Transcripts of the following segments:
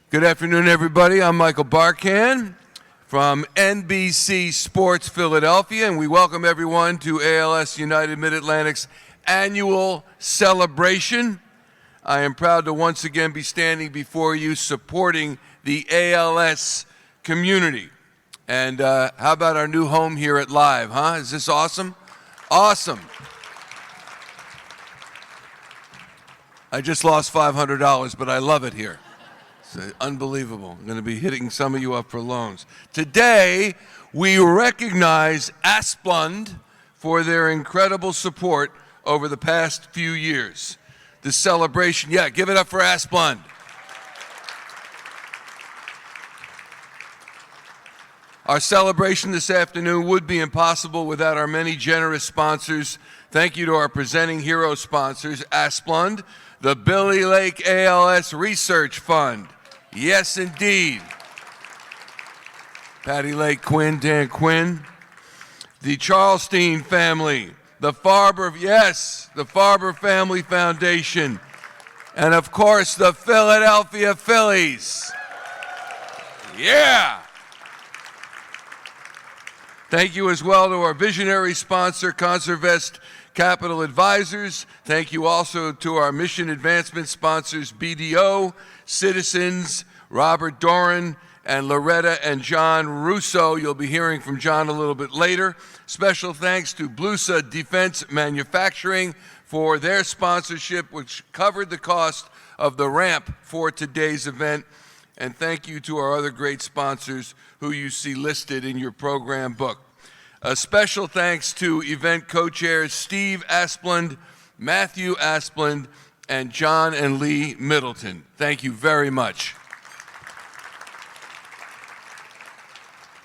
Good afternoon, everybody. I'm Michael Barkan from NBC Sports Philadelphia, and we welcome everyone to ALS United Mid-Atlantic's annual celebration. I am proud to once again be standing before you supporting the ALS community. And how about our new home here at Live, huh? Is this awesome? Awesome. I just lost $500, but I love it here. It's unbelievable. I'm going to be hitting some of you up for loans. Today, we recognize Asplundh for their incredible support over the past few years. The celebration, yeah, give it up for Asplundh. Our celebration this afternoon would be impossible without our many generous sponsors. Thank you to our presenting hero sponsors, Asplundh, the Billy Lake ALS Research Fund. Yes, indeed. Patty Lake Quinn, Dan Quinn. The Charlstein family. The Farber Family Foundation. And of course, the Philadelphia Phillies. Yeah! Thank you as well to our visionary sponsor, Conservest Capital Advisors. Thank you also to our mission advancement sponsors, BDO, Citizens, Robert Doran, and Loretta and John Russo. You'll be hearing from John a little bit later. Special thanks to Blusa Defense Manufacturing for their sponsorship, which covered the cost of the ramp for today's event. And thank you to our other great sponsors who you see listed in your program book. A special thanks to event co-chairs Steve Asplundh, Matthew Asplundh, and John and Lee Middleton. Thank you very much.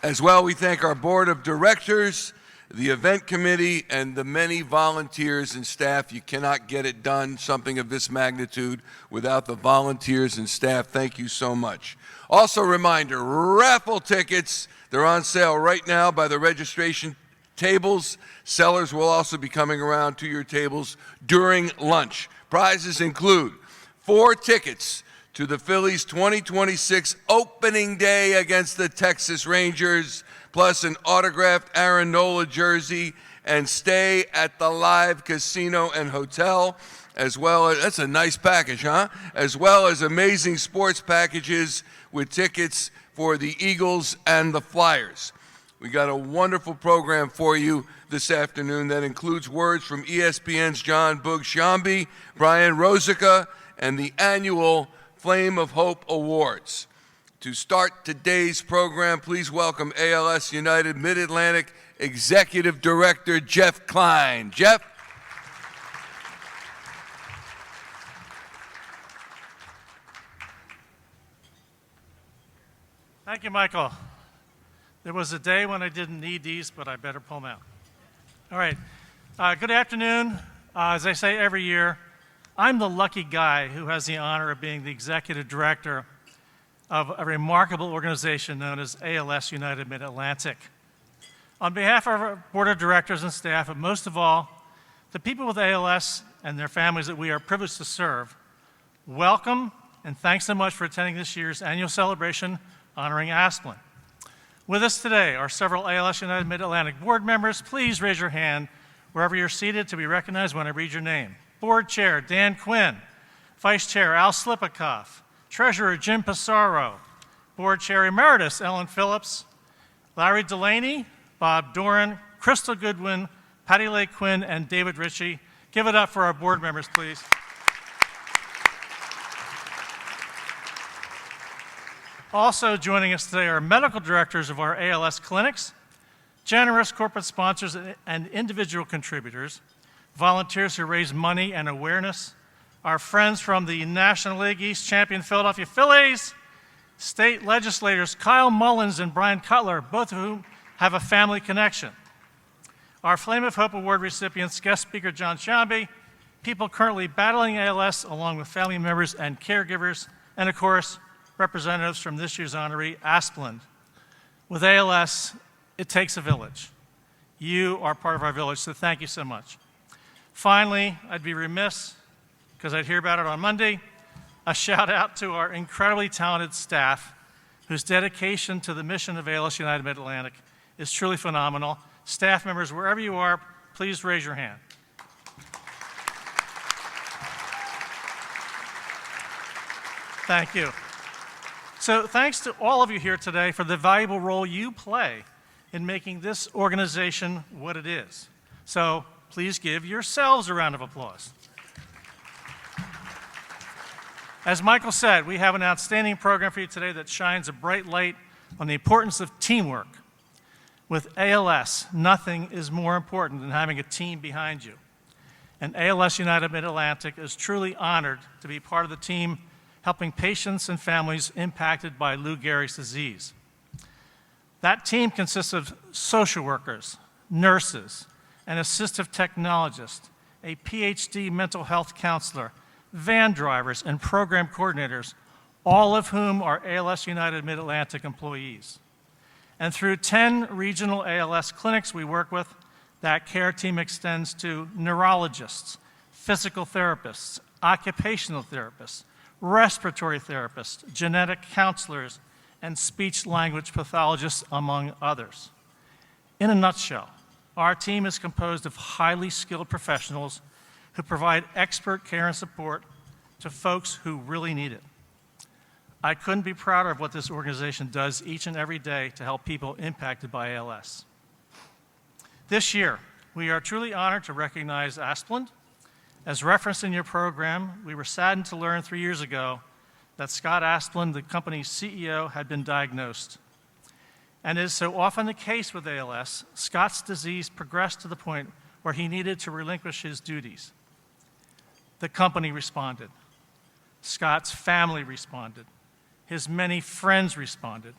As well, we thank our board of directors, the event committee, and the many volunteers and staff. You cannot get it done, something of this magnitude, without the volunteers and staff. Thank you so much. Also, reminder, raffle tickets, they're on sale right now by the registration tables. Sellers will also be coming around to your tables during lunch. Prizes include 4 tickets to the Phillies 2026 opening day against the Texas Rangers, plus an autographed Aaron Nola jersey and stay at the Live Casino and Hotel, as well as, that's a nice package, huh? As well as amazing sports packages with tickets for the Eagles and the Flyers. We got a wonderful program for you this afternoon that includes words from ESPN's John Boog Sciambi, Brian Rosica, and the annual Flame of Hope Awards. To start today's program, please welcome ALS United Mid-Atlantic Executive Director Jeff Klein. Jeff? Thank you, Michael. There was a day when I didn't need these, but I better pull them out. All right. Good afternoon. As I say every year, I'm the lucky guy who has the honor of being the executive director of a remarkable organization known as ALS United Mid-Atlantic. On behalf of our board of directors and staff, and most of all, the people with ALS and their families that we are privileged to serve, welcome and thanks so much for attending this year's annual celebration honoring Asplundh. With us today are several ALS United Mid-Atlantic board members. Please raise your hand wherever you're seated to be recognized when I read your name. Board Chair Dan Quinn, Vice Chair Al Slipikoff, Treasurer Jim Pissarro, Board Chair Emeritus Ellen Phillips, Larry Delaney, Bob Doran, Crystal Goodwin, Patty Lake Quinn, and David Ritchie. Give it up for our board members, please. Also joining us today are medical directors of our ALS clinics, generous corporate sponsors and individual contributors, volunteers who raise money and awareness, our friends from the National League East champion Philadelphia Phillies, state legislators Kyle Mullins and Brian Cutler, both of whom have a family connection, our Flame of Hope Award recipients, guest speaker John Sciambi, people currently battling ALS along with family members and caregivers, and of course, representatives from this year's honoree, Asplundh. With ALS, it takes a village. You are part of our village, so thank you so much. Finally, I'd be remiss, because I'd hear about it on Monday, A shout out to our incredibly talented staff, whose dedication to the mission of ALS United Mid-Atlantic is truly phenomenal. Staff members, wherever you are, please raise your hand. Thank you. So thanks to all of you here today for the valuable role you play in making this organization what it is. So please give yourselves a round of applause. As Michael said, we have an outstanding program for you today that shines a bright light on the importance of teamwork. With ALS, nothing is more important than having a team behind you. And ALS United Mid-Atlantic is truly honored to be part of the team helping patients and families impacted by Lou Gehrig's disease. That team consists of social workers, nurses, an assistive technologist, a PhD mental health counselor, van drivers, and program coordinators, all of whom are ALS United Mid-Atlantic employees. And through 10 regional ALS clinics we work with, that care team extends to neurologists, physical therapists, occupational therapists, respiratory therapists, genetic counselors, and speech-language pathologists, among others. In a nutshell, our team is composed of highly skilled professionals who provide expert care and support to folks who really need it. I couldn't be prouder of what this organization does each and every day to help people impacted by ALS. This year, we are truly honored to recognize Asplundh. As referenced in your program, we were saddened to learn 3 years ago that Scott Asplundh, the company's CEO, had been diagnosed. And as is so often the case with ALS, Scott's disease progressed to the point where he needed to relinquish his duties. The company responded. Scott's family responded. His many friends responded.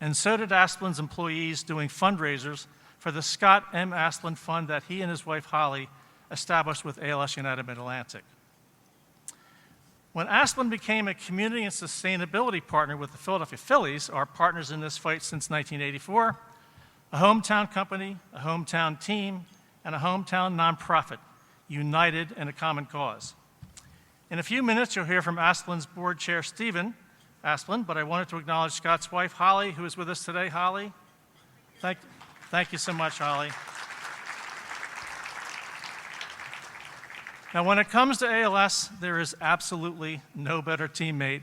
And so did Asplundh's employees doing fundraisers for the Scott M. Asplundh Fund that he and his wife Holly established with ALS United Mid-Atlantic. When Asplundh became a community and sustainability partner with the Philadelphia Phillies, our partners in this fight since 1984, a hometown company, a hometown team, and a hometown nonprofit, united in a common cause. In a few minutes, you'll hear from Asplundh's board chair, Stephen Asplundh, but I wanted to acknowledge Scott's wife, Holly, who is with us today. Holly, thank you so much, Holly. Now, when it comes to ALS, there is absolutely no better teammate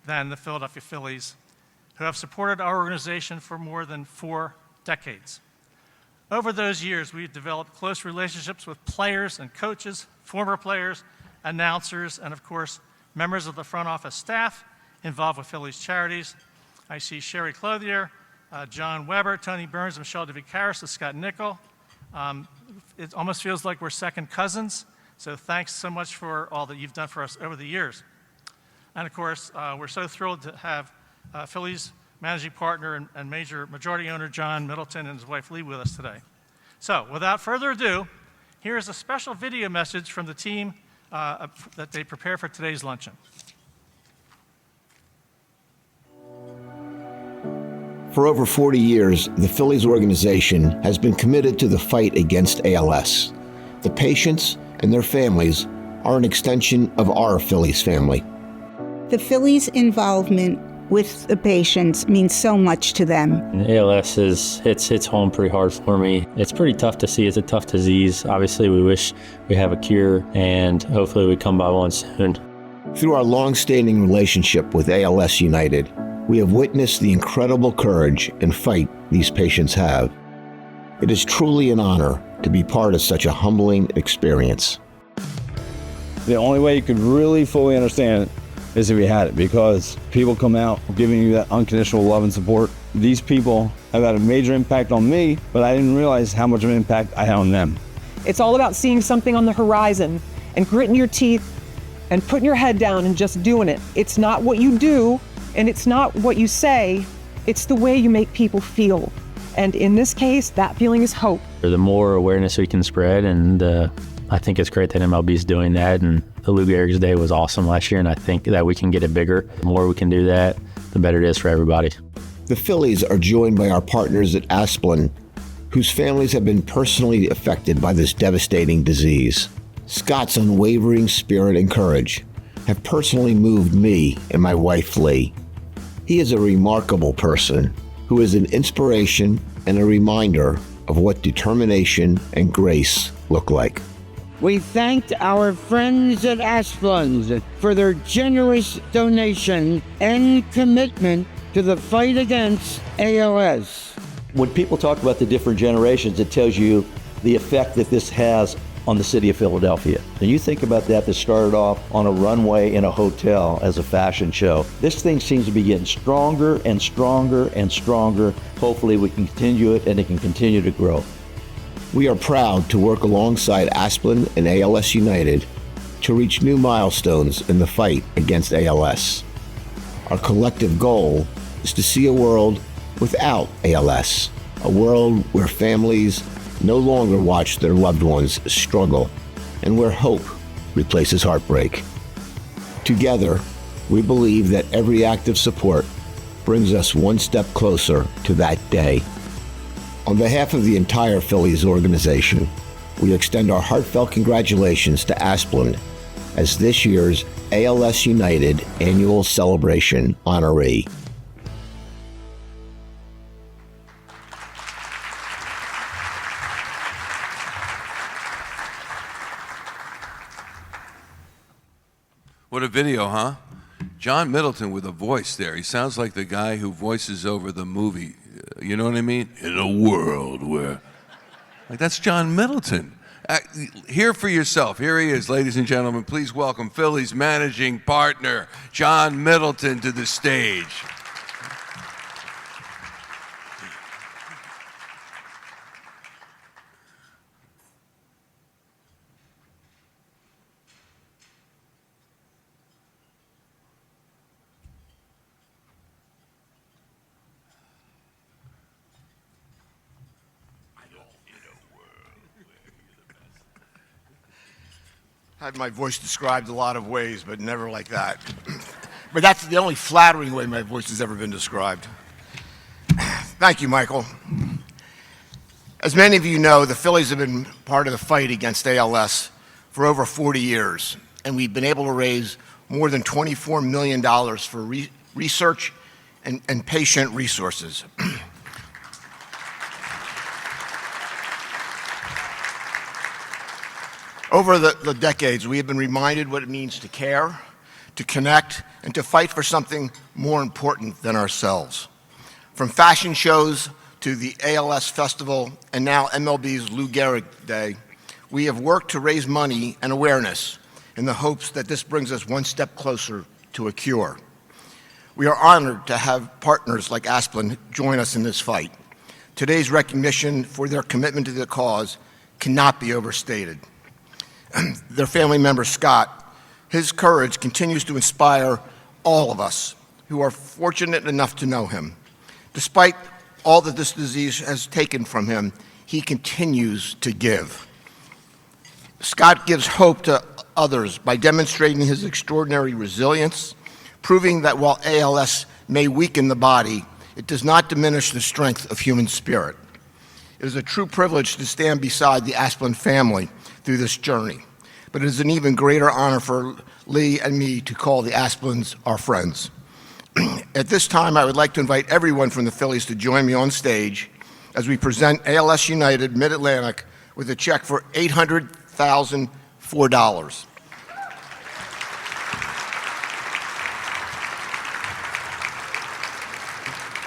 than the Philadelphia Phillies, who have supported our organization for more than 4 decades. Over those years, we've developed close relationships with players and coaches, former players, announcers, and of course, members of the front office staff involved with Phillies charities. I see Sherry Clothier, John Weber, Tony Burns, Michelle DeVicaris, and Scott Nickel. It almost feels like we're second cousins, so thanks so much for all that you've done for us over the years. And of course, we're so thrilled to have Phillies managing partner and majority owner John Middleton and his wife Lee with us today. So without further ado, here is a special video message from the team that they prepared for today's luncheon. For over 40 years, the Phillies organization has been committed to the fight against ALS. The patients and their families are an extension of our Phillies family. The Phillies' involvement with the patients means so much to them. ALS hits home pretty hard for me. It's pretty tough to see. It's a tough disease. Obviously, we wish we have a cure, and hopefully we come by one soon. Through our long-standing relationship with ALS United, we have witnessed the incredible courage and fight these patients have. It is truly an honor to be part of such a humbling experience. The only way you could really fully understand it is if you had it, because people come out giving you that unconditional love and support. These people have had a major impact on me, but I didn't realize how much of an impact I had on them. It's all about seeing something on the horizon and gritting your teeth and putting your head down and just doing it. It's not what you do and it's not what you say, it's the way you make people feel. And in this case, that feeling is hope. The more awareness we can spread, and I think it's great that MLB is doing that, and the Lou Gehrig's Day was awesome last year, and I think that we can get it bigger. The more we can do that, the better it is for everybody. The Phillies are joined by our partners at Asplundh, whose families have been personally affected by this devastating disease. Scott's unwavering spirit and courage have personally moved me and my wife Lee. He is a remarkable person who is an inspiration and a reminder of what determination and grace look like. We thanked our friends at Asplundh for their generous donation and commitment to the fight against ALS. When people talk about the different generations, it tells you the effect that this has on the city of Philadelphia. And you think about that started off on a runway in a hotel as a fashion show. This thing seems to be getting stronger and stronger and stronger. Hopefully we can continue it and it can continue to grow. We are proud to work alongside Asplundh and ALS United to reach new milestones in the fight against ALS. Our collective goal is to see a world without ALS, a world where families no longer watch their loved ones struggle, and where hope replaces heartbreak. Together, we believe that every act of support brings us one step closer to that day. On behalf of the entire Phillies organization, we extend our heartfelt congratulations to Asplundh as this year's ALS United Annual Celebration honoree. What a video, huh? John Middleton with a voice there. He sounds like the guy who voices over the movie. You know what I mean? In a world where... Like, that's John Middleton. Hear for yourself. Here he is, ladies and gentlemen. Please welcome Philly's managing partner, John Middleton, to the stage. Had my voice described a lot of ways, but never like that. But that's the only flattering way my voice has ever been described. Thank you, Michael. As many of you know, the Phillies have been part of the fight against ALS for over 40 years, and we've been able to raise more than $24 million for research and patient resources. Over the decades, we have been reminded what it means to care, to connect, and to fight for something more important than ourselves. From fashion shows to the ALS Festival and now MLB's Lou Gehrig Day, we have worked to raise money and awareness in the hopes that this brings us one step closer to a cure. We are honored to have partners like Asplundh join us in this fight. Today's recognition for their commitment to the cause cannot be overstated. Their family member, Scott, his courage continues to inspire all of us who are fortunate enough to know him. Despite all that this disease has taken from him, he continues to give. Scott gives hope to others by demonstrating his extraordinary resilience, proving that while ALS may weaken the body, it does not diminish the strength of human spirit. It is a true privilege to stand beside the Asplundh family through this journey, but it is an even greater honor for Lee and me to call the Asplundhs our friends. At this time, I would like to invite everyone from the Phillies to join me on stage as we present ALS United Mid-Atlantic with a check for $800,004.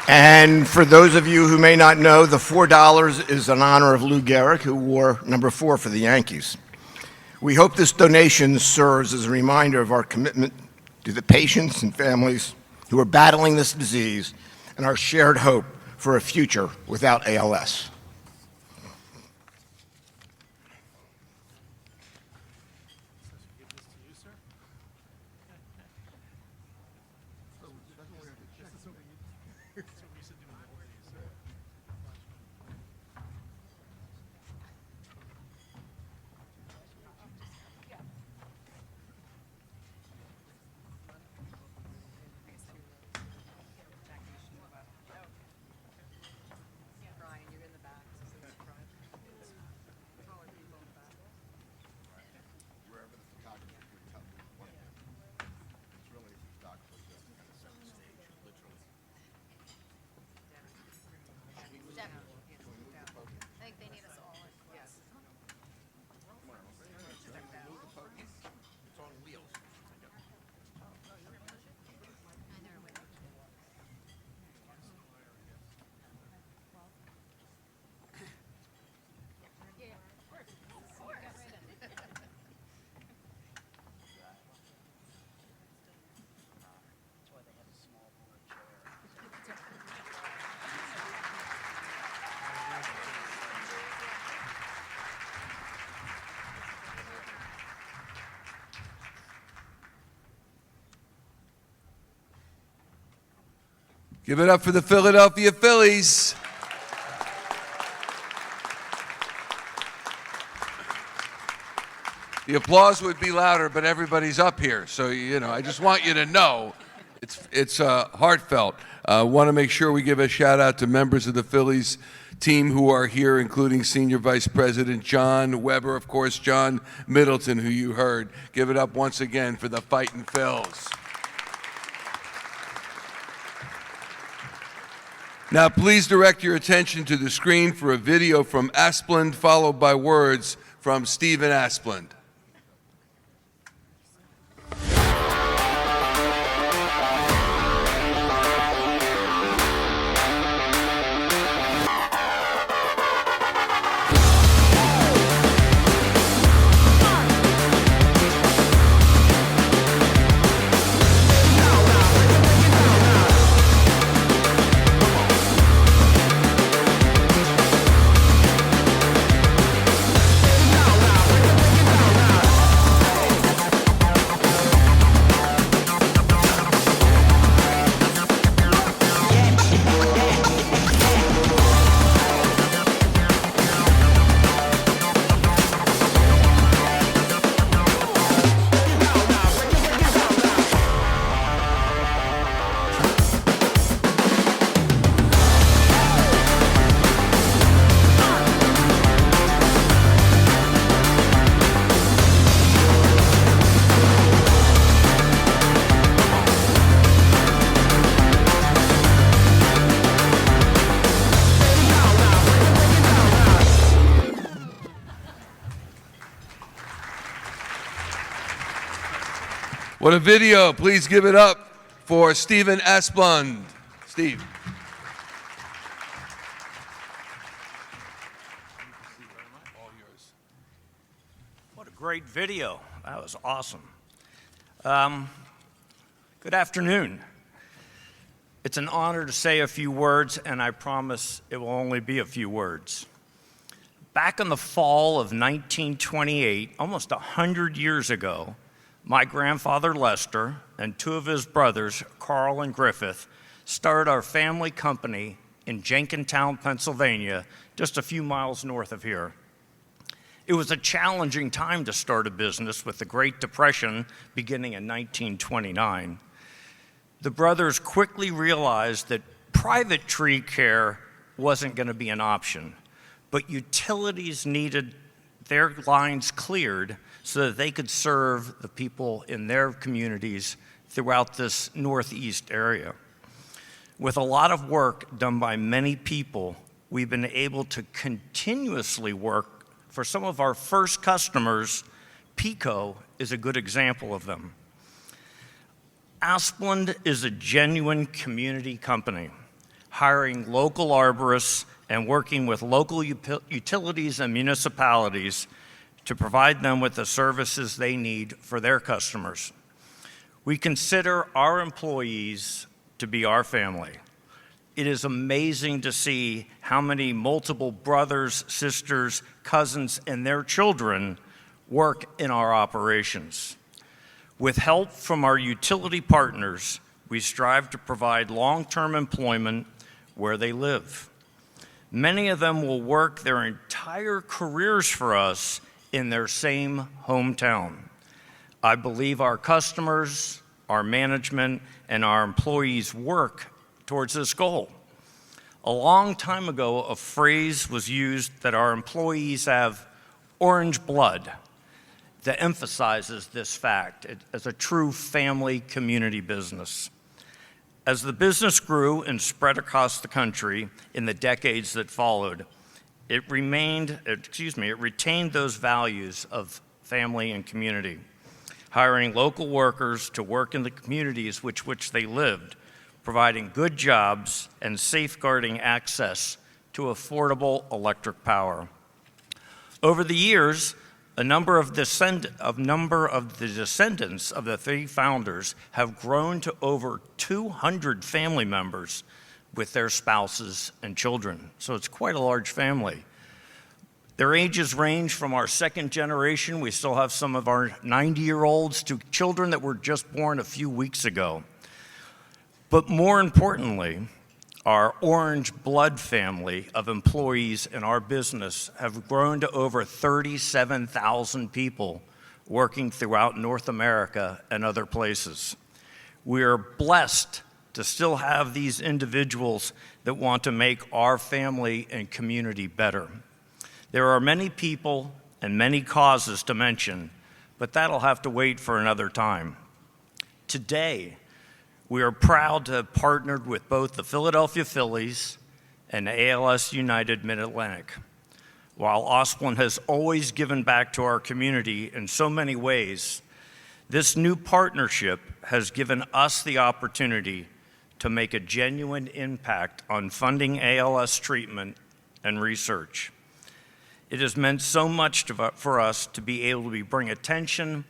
And for those of you who may not know, the $4 is in honor of Lou Gehrig, who wore number 4 for the Yankees. We hope this donation serves as a reminder of our commitment to the patients and families who are battling this disease and our shared hope for a future without ALS. Give it up for the Philadelphia Phillies. The applause would be louder, but everybody's up here. So, I just want you to know it's heartfelt. Want to make sure we give a shout out to members of the Phillies team who are here, including Senior Vice President John Weber, of course, John Middleton, who you heard. Give it up once again for the Fightin' Phils. Now, please direct your attention to the screen for a video from Asplundh, followed by words from Stephen Asplundh. What a video. Please give it up for Stephen Asplundh. Steve. What a great video. That was awesome. Good afternoon. It's an honor to say a few words, and I promise it will only be a few words. Back in the fall of 1928, almost 100 years ago, my grandfather Lester and two of his brothers, Carl and Griffith, started our family company in Jenkintown, Pennsylvania, just a few miles north of here. It was a challenging time to start a business with the Great Depression beginning in 1929. The brothers quickly realized that private tree care wasn't going to be an option, but utilities needed their lines cleared so that they could serve the people in their communities throughout this northeast area. With a lot of work done by many people, we've been able to continuously work for some of our first customers. Pico is a good example of them. Asplundh is a genuine community company, hiring local arborists and working with local utilities and municipalities to provide them with the services they need for their customers. We consider our employees to be our family. It is amazing to see how many multiple brothers, sisters, cousins, and their children work in our operations. With help from our utility partners, we strive to provide long-term employment where they live. Many of them will work their entire careers for us in their same hometown. I believe our customers, our management, and our employees work towards this goal. A long time ago, a phrase was used that our employees have orange blood that emphasizes this fact as a true family community business. As the business grew and spread across the country in the decades that followed, it retained those values of family and community, hiring local workers to work in the communities which they lived, providing good jobs and safeguarding access to affordable electric power. Over the years, a number of the descendants of the three founders have grown to over 200 family members with their spouses and children. So it's quite a large family. Their ages range from our second generation, we still have some of our 90-year-olds, to children that were just born a few weeks ago. But more importantly, Our orange blood family of employees in our business have grown to over 37,000 people working throughout North America and other places. We are blessed to still have these individuals that want to make our family and community better. There are many people and many causes to mention, but that'll have to wait for another time. Today, we are proud to have partnered with both the Philadelphia Phillies and ALS United Mid-Atlantic. While Asplundh has always given back to our community in so many ways, this new partnership has given us the opportunity to make a genuine impact on funding ALS treatment and research. It has meant so much for us to be able to bring attention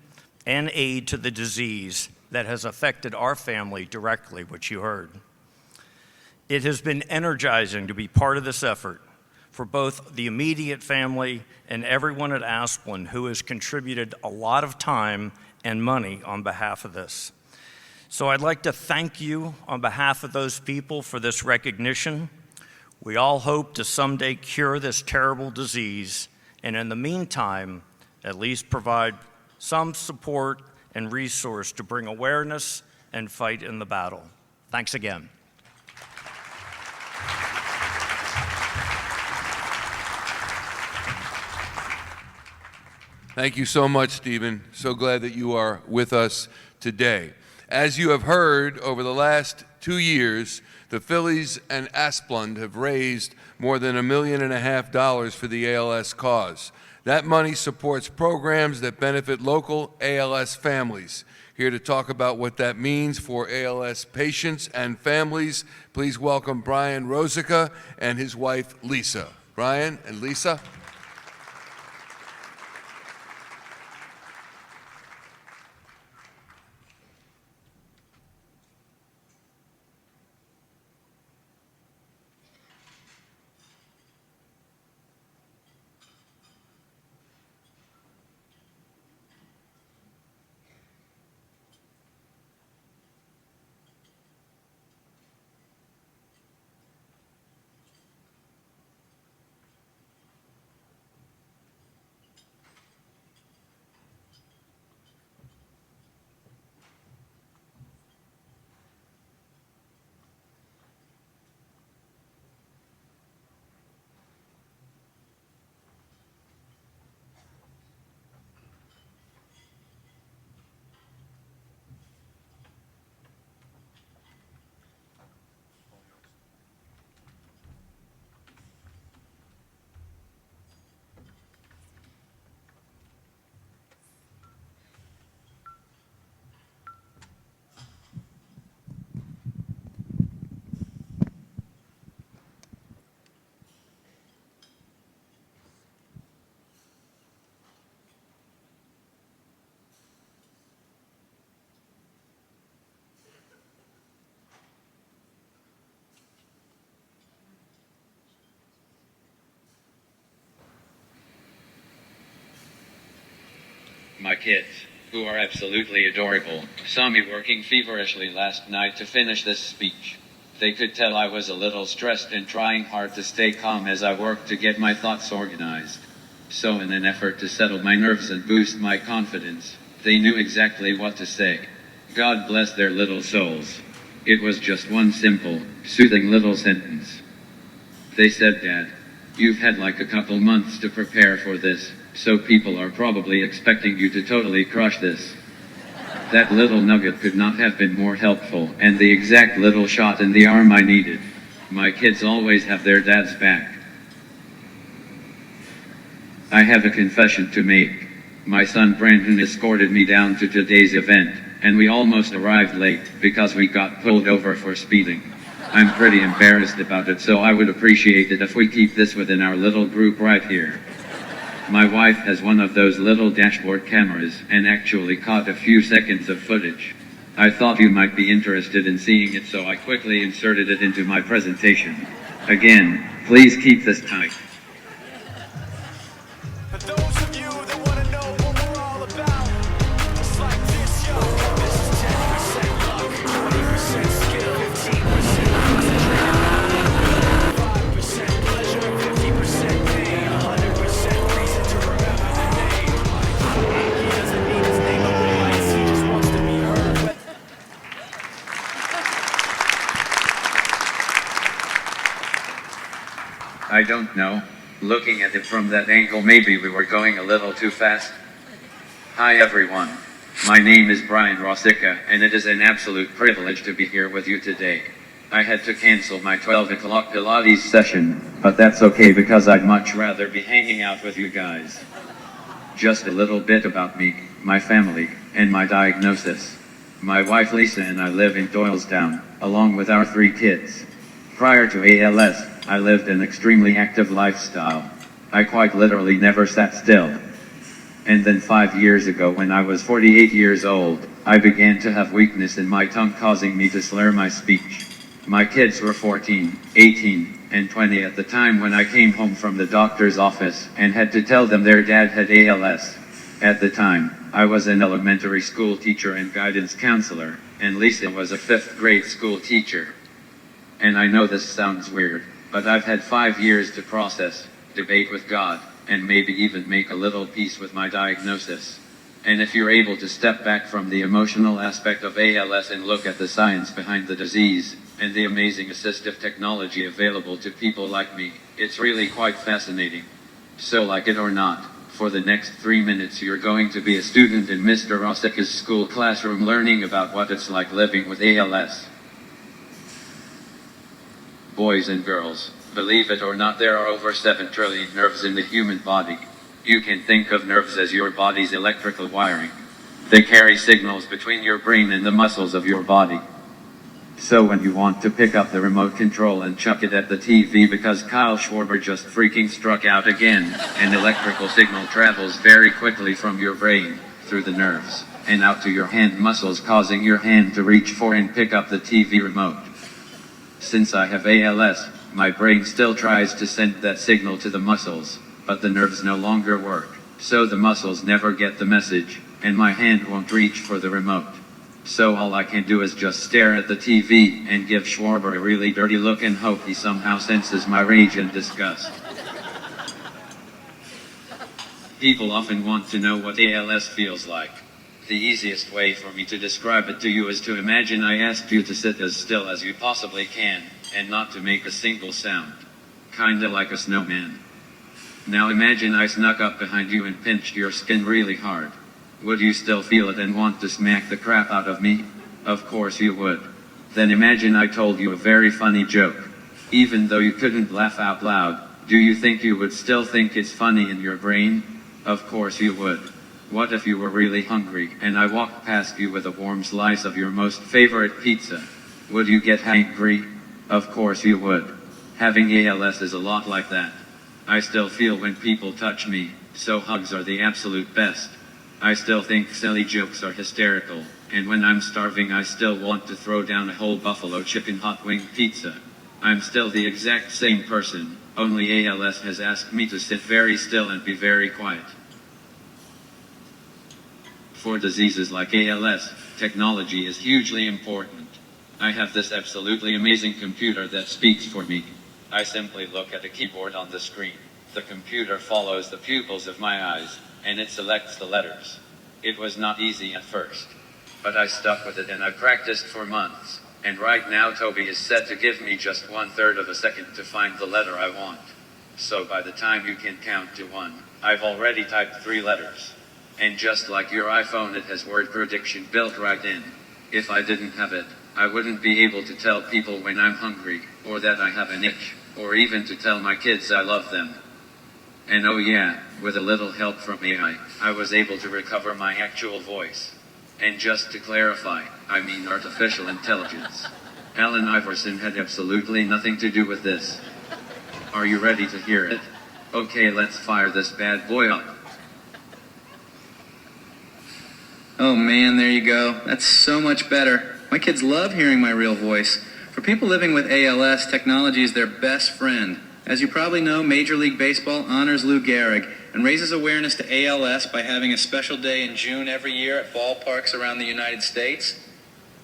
and aid to the disease that has affected our family directly, which you heard. It has been energizing to be part of this effort for both the immediate family and everyone at Asplundh who has contributed a lot of time and money on behalf of this. So I'd like to thank you on behalf of those people for this recognition. We all hope to someday cure this terrible disease, and in the meantime, at least provide some support and resource to bring awareness and fight in the battle. Thanks again. Thank you so much, Stephen. So glad that you are with us today. As you have heard, over the last 2 years, the Phillies and Asplundh have raised more than $1.5 million for the ALS cause. That money supports programs that benefit local ALS families. Here to talk about what that means for ALS patients and families, please welcome Brian Rosica and his wife, Lisa. Brian and Lisa. My kids, who are absolutely adorable, saw me working feverishly last night to finish this speech. They could tell I was a little stressed and trying hard to stay calm as I worked to get my thoughts organized. So in an effort to settle my nerves and boost my confidence, they knew exactly what to say. God bless their little souls. It was just one simple, soothing little sentence. They said, "Dad, you've had like a couple months to prepare for this, so people are probably expecting you to totally crush this." That little nugget could not have been more helpful, and the exact little shot in the arm I needed. My kids always have their dad's back. I have a confession to make. My son Brandon escorted me down to today's event, and we almost arrived late because we got pulled over for speeding. I'm pretty embarrassed about it, so I would appreciate it if we keep this within our little group right here. My wife has one of those little dashboard cameras and actually caught a few seconds of footage. I thought you might be interested in seeing it, so I quickly inserted it into my presentation. Again, please keep this tight. don't know. Looking at it from that angle, maybe we were going a little too fast. Hi everyone. My name is Brian Rosica, and it is an absolute privilege to be here with you today. I had to cancel my 12 o'clock Pilates session, but that's okay because I'd much rather be hanging out with you guys. Just a little bit about me, my family, and my diagnosis. My wife Lisa and I live in Doylestown, along with our 3 kids. Prior to ALS, I lived an extremely active lifestyle. I quite literally never sat still. And then 5 years ago, when I was 48 years old, I began to have weakness in my tongue, causing me to slur my speech. My kids were 14, 18, and 20 at the time when I came home from the doctor's office and had to tell them their dad had ALS. At the time, I was an elementary school teacher and guidance counselor, and Lisa was a 5th grade school teacher. And I know this sounds weird, but I've had 5 years to process, debate with God, and maybe even make a little peace with my diagnosis. And if you're able to step back from the emotional aspect of ALS and look at the science behind the disease, and the amazing assistive technology available to people like me, it's really quite fascinating. So like it or not, for the next 3 minutes you're going to be a student in Mr. Rosica's school classroom learning about what it's like living with ALS. Boys and girls, believe it or not, there are over 7 trillion nerves in the human body. You can think of nerves as your body's electrical wiring. They carry signals between your brain and the muscles of your body. So when you want to pick up the remote control and chuck it at the TV because Kyle Schwarber just freaking struck out again, an electrical signal travels very quickly from your brain, through the nerves, and out to your hand muscles, causing your hand to reach for and pick up the TV remote. Since I have ALS, my brain still tries to send that signal to the muscles, but the nerves no longer work, so the muscles never get the message, and my hand won't reach for the remote. So all I can do is just stare at the TV and give Schwarber a really dirty look and hope he somehow senses my rage and disgust. People often want to know what ALS feels like. The easiest way for me to describe it to you is to imagine I asked you to sit as still as you possibly can, and not to make a single sound. Kinda like a snowman. Now imagine I snuck up behind you and pinched your skin really hard. Would you still feel it and want to smack the crap out of me? Of course you would. Then imagine I told you a very funny joke. Even though you couldn't laugh out loud, do you think you would still think it's funny in your brain? Of course you would. What if you were really hungry and I walked past you with a warm slice of your most favorite pizza? Would you get hangry? Of course you would. Having ALS is a lot like that. I still feel when people touch me, so hugs are the absolute best. I still think silly jokes are hysterical, and when I'm starving I still want to throw down a whole buffalo chicken hot wing pizza. I'm still the exact same person, only ALS has asked me to sit very still and be very quiet. For diseases like ALS, technology is hugely important. I have this absolutely amazing computer that speaks for me. I simply look at a keyboard on the screen. The computer follows the pupils of my eyes, and it selects the letters. It was not easy at first, but I stuck with it and I practiced for months, and right now Toby is set to give me just 1/3 of a second to find the letter I want. So by the time you can count to 1, I've already typed 3 letters. And just like your iPhone, it has word prediction built right in. If I didn't have it, I wouldn't be able to tell people when I'm hungry, or that I have an itch, or even to tell my kids I love them. And oh yeah, with a little help from AI, I was able to recover my actual voice. And just to clarify, I mean artificial intelligence. Allen Iverson had absolutely nothing to do with this. Are you ready to hear it? Okay, let's fire this bad boy up. Oh man, there you go. That's so much better. My kids love hearing my real voice. For people living with ALS, technology is their best friend. As you probably know, Major League Baseball honors Lou Gehrig and raises awareness to ALS by having a special day in June every year at ballparks around the United States.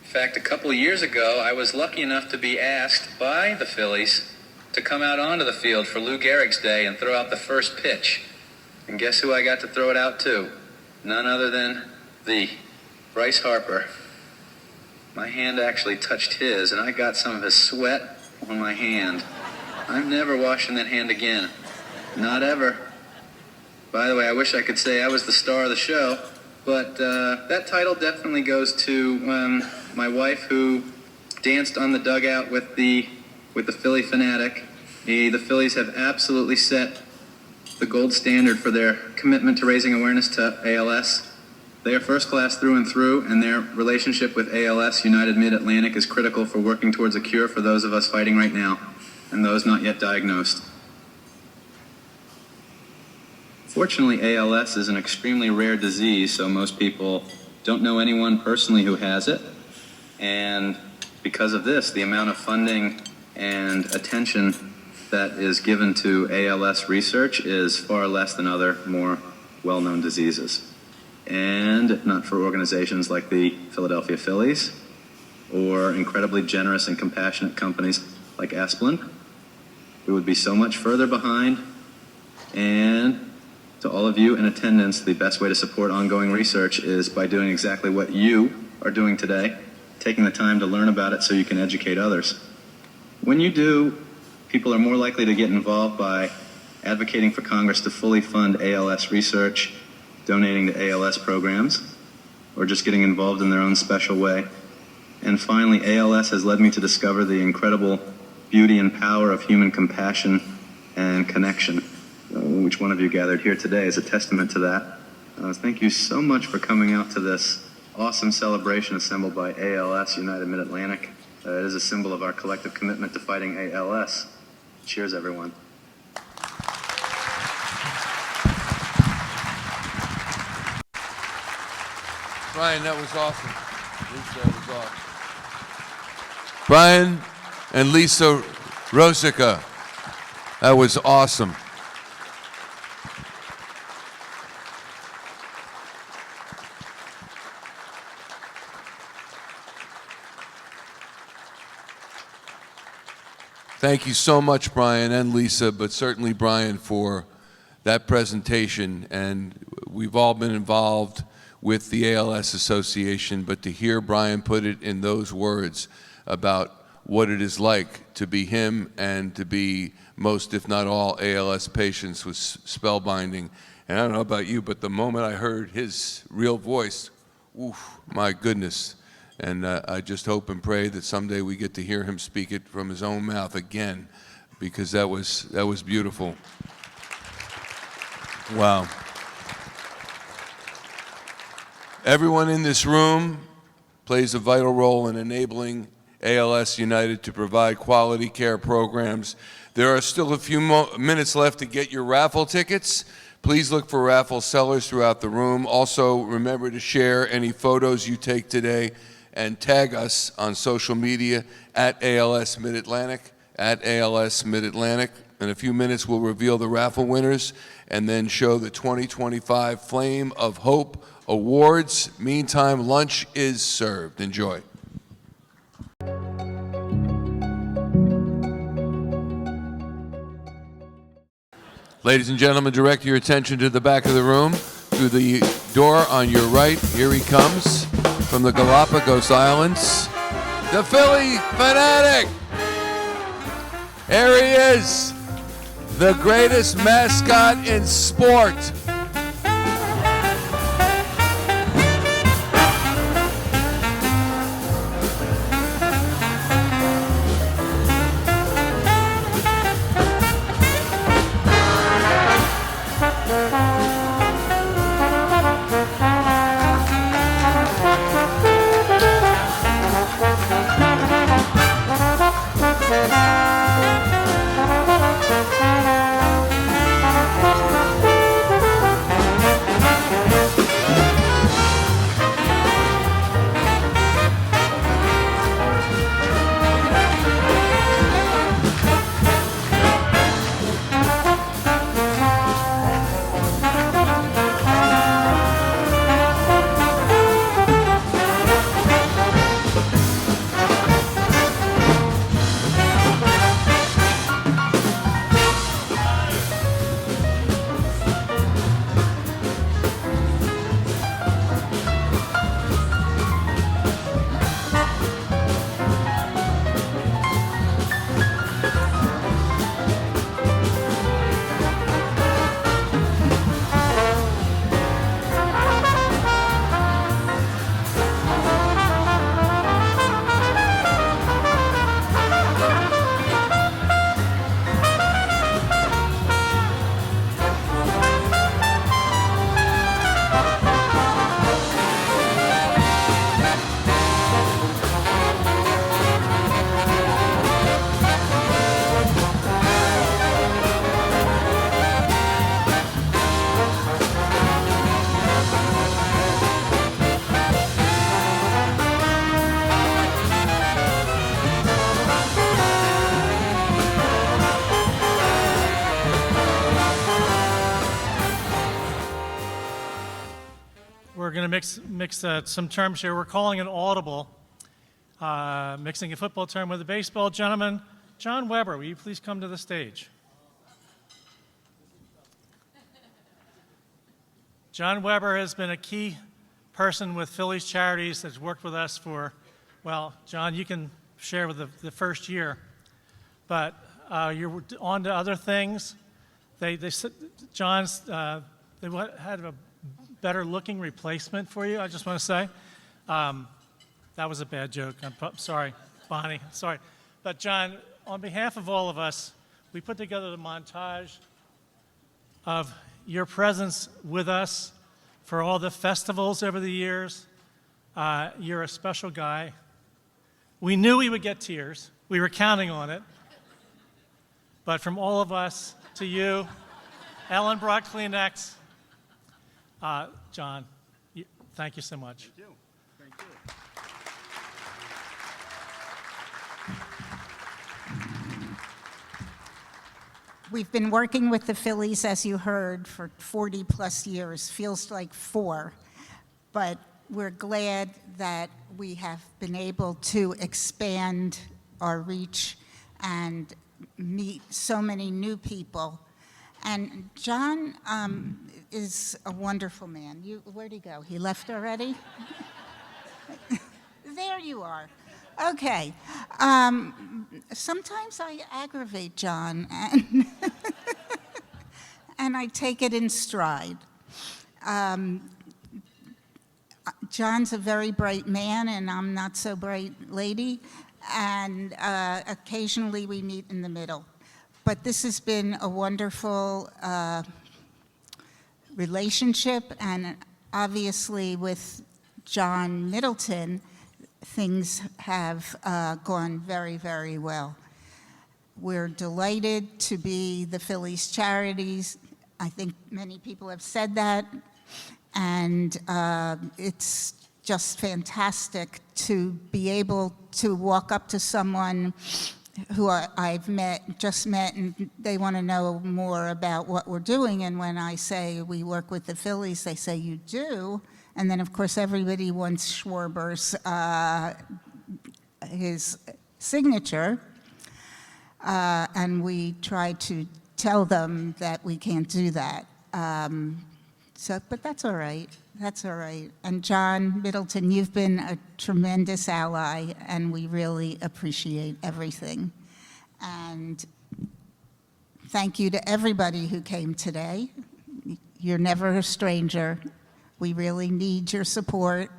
In fact, a couple of years ago, I was lucky enough to be asked by the Phillies to come out onto the field for Lou Gehrig's day and throw out the first pitch. And guess who I got to throw it out to? None other than the Bryce Harper. My hand actually touched his, and I got some of his sweat on my hand. I'm never washing that hand again. Not ever. By the way, I wish I could say I was the star of the show, but that title definitely goes to my wife, who danced on the dugout with the Philly fanatic. The Phillies have absolutely set the gold standard for their commitment to raising awareness to ALS. They are first class through and through, and their relationship with ALS United Mid-Atlantic is critical for working towards a cure for those of us fighting right now and those not yet diagnosed. Fortunately, ALS is an extremely rare disease, so most people don't know anyone personally who has it. And because of this, the amount of funding and attention that is given to ALS research is far less than other more well-known diseases. And if not for organizations like the Philadelphia Phillies or incredibly generous and compassionate companies like Asplundh, we would be so much further behind. And to all of you in attendance, the best way to support ongoing research is by doing exactly what you are doing today, taking the time to learn about it so you can educate others. When you do, people are more likely to get involved by advocating for Congress to fully fund ALS research, donating to ALS programs, or just getting involved in their own special way. And finally, ALS has led me to discover the incredible beauty and power of human compassion and connection. Which one of you gathered here today is a testament to that. Thank you so much for coming out to this awesome celebration assembled by ALS United Mid-Atlantic. It is a symbol of our collective commitment to fighting ALS. Cheers, everyone. Brian, that was awesome. Lisa, that was awesome. Brian and Lisa Rosica, that was awesome. Thank you so much, Brian and Lisa, but certainly Brian for that presentation. And we've all been involved with the ALS Association, but to hear Brian put it in those words about what it is like to be him and to be most, if not all, ALS patients was spellbinding. And I don't know about you, but the moment I heard his real voice, oof, my goodness. And I just hope and pray that someday we get to hear him speak it from his own mouth again, because that was beautiful. Wow. Everyone in this room plays a vital role in enabling ALS United to provide quality care programs. There are still a few minutes left to get your raffle tickets. Please look for raffle sellers throughout the room. Also, remember to share any photos you take today and tag us on social media at ALS Mid-Atlantic, at ALS Mid-Atlantic. In a few minutes, we'll reveal the raffle winners and then show the 2025 Flame of Hope Awards. Meantime, lunch is served. Enjoy. Ladies and gentlemen, direct your attention to the back of the room. Through the door on your right, here he comes from the Galapagos Islands, the Philly Fanatic. Here he is, the greatest mascot in sport. mix some terms here. We're calling an audible, mixing a football term with a baseball. Gentlemen, John Weber, will you please come to the stage? John Weber has been a key person with Phillies Charities that's worked with us for, well, John, you can share with the first year, but you're on to other things. John's, they had a better looking replacement for you, I just want to say. That was a bad joke. I'm sorry, Bonnie, sorry. But John, on behalf of all of us, we put together the montage of your presence with us for all the festivals over the years. You're a special guy. We knew we would get tears. We were counting on it. But from all of us to you, Ellen brought Kleenex. John, thank you so much. Thank you. Thank you. We've been working with the Phillies, as you heard, for 40 plus years. Feels like 4. But we're glad that we have been able to expand our reach and meet so many new people. And John is a wonderful man. Where'd he go? He left already? There you are. Okay. Sometimes I aggravate John, and I take it in stride. John's a very bright man, and I'm not so bright lady, and occasionally we meet in the middle. But this has been a wonderful relationship, and obviously with John Middleton, things have gone very, very well. We're delighted to be the Phillies Charities. I think many people have said that, and it's just fantastic to be able to walk up to someone who I've just met, and they want to know more about what we're doing. And when I say we work with the Phillies, they say, "You do?" And then, of course, everybody wants Schwarber's, his signature. And we try to tell them that we can't do that. But that's all right. That's all right. And John Middleton, you've been a tremendous ally, and we really appreciate everything. And thank you to everybody who came today. You're never a stranger. We really need your support,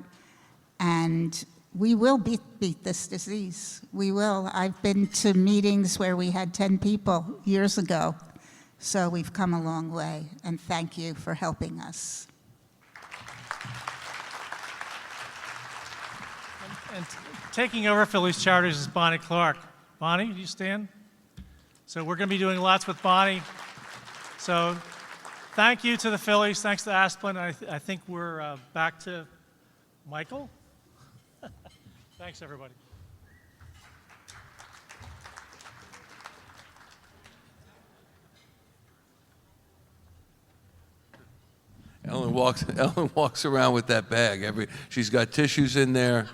and we will beat this disease. We will. I've been to meetings where we had 10 people years ago, so we've come a long way, and thank you for helping us. And taking over Phillies Charities is Bonnie Clark. Bonnie, do you stand? So we're going to be doing lots with Bonnie. So thank you to the Phillies. Thanks to Asplundh. I think we're back to Michael. Thanks, everybody. Ellen walks around with that bag. She's got tissues in there,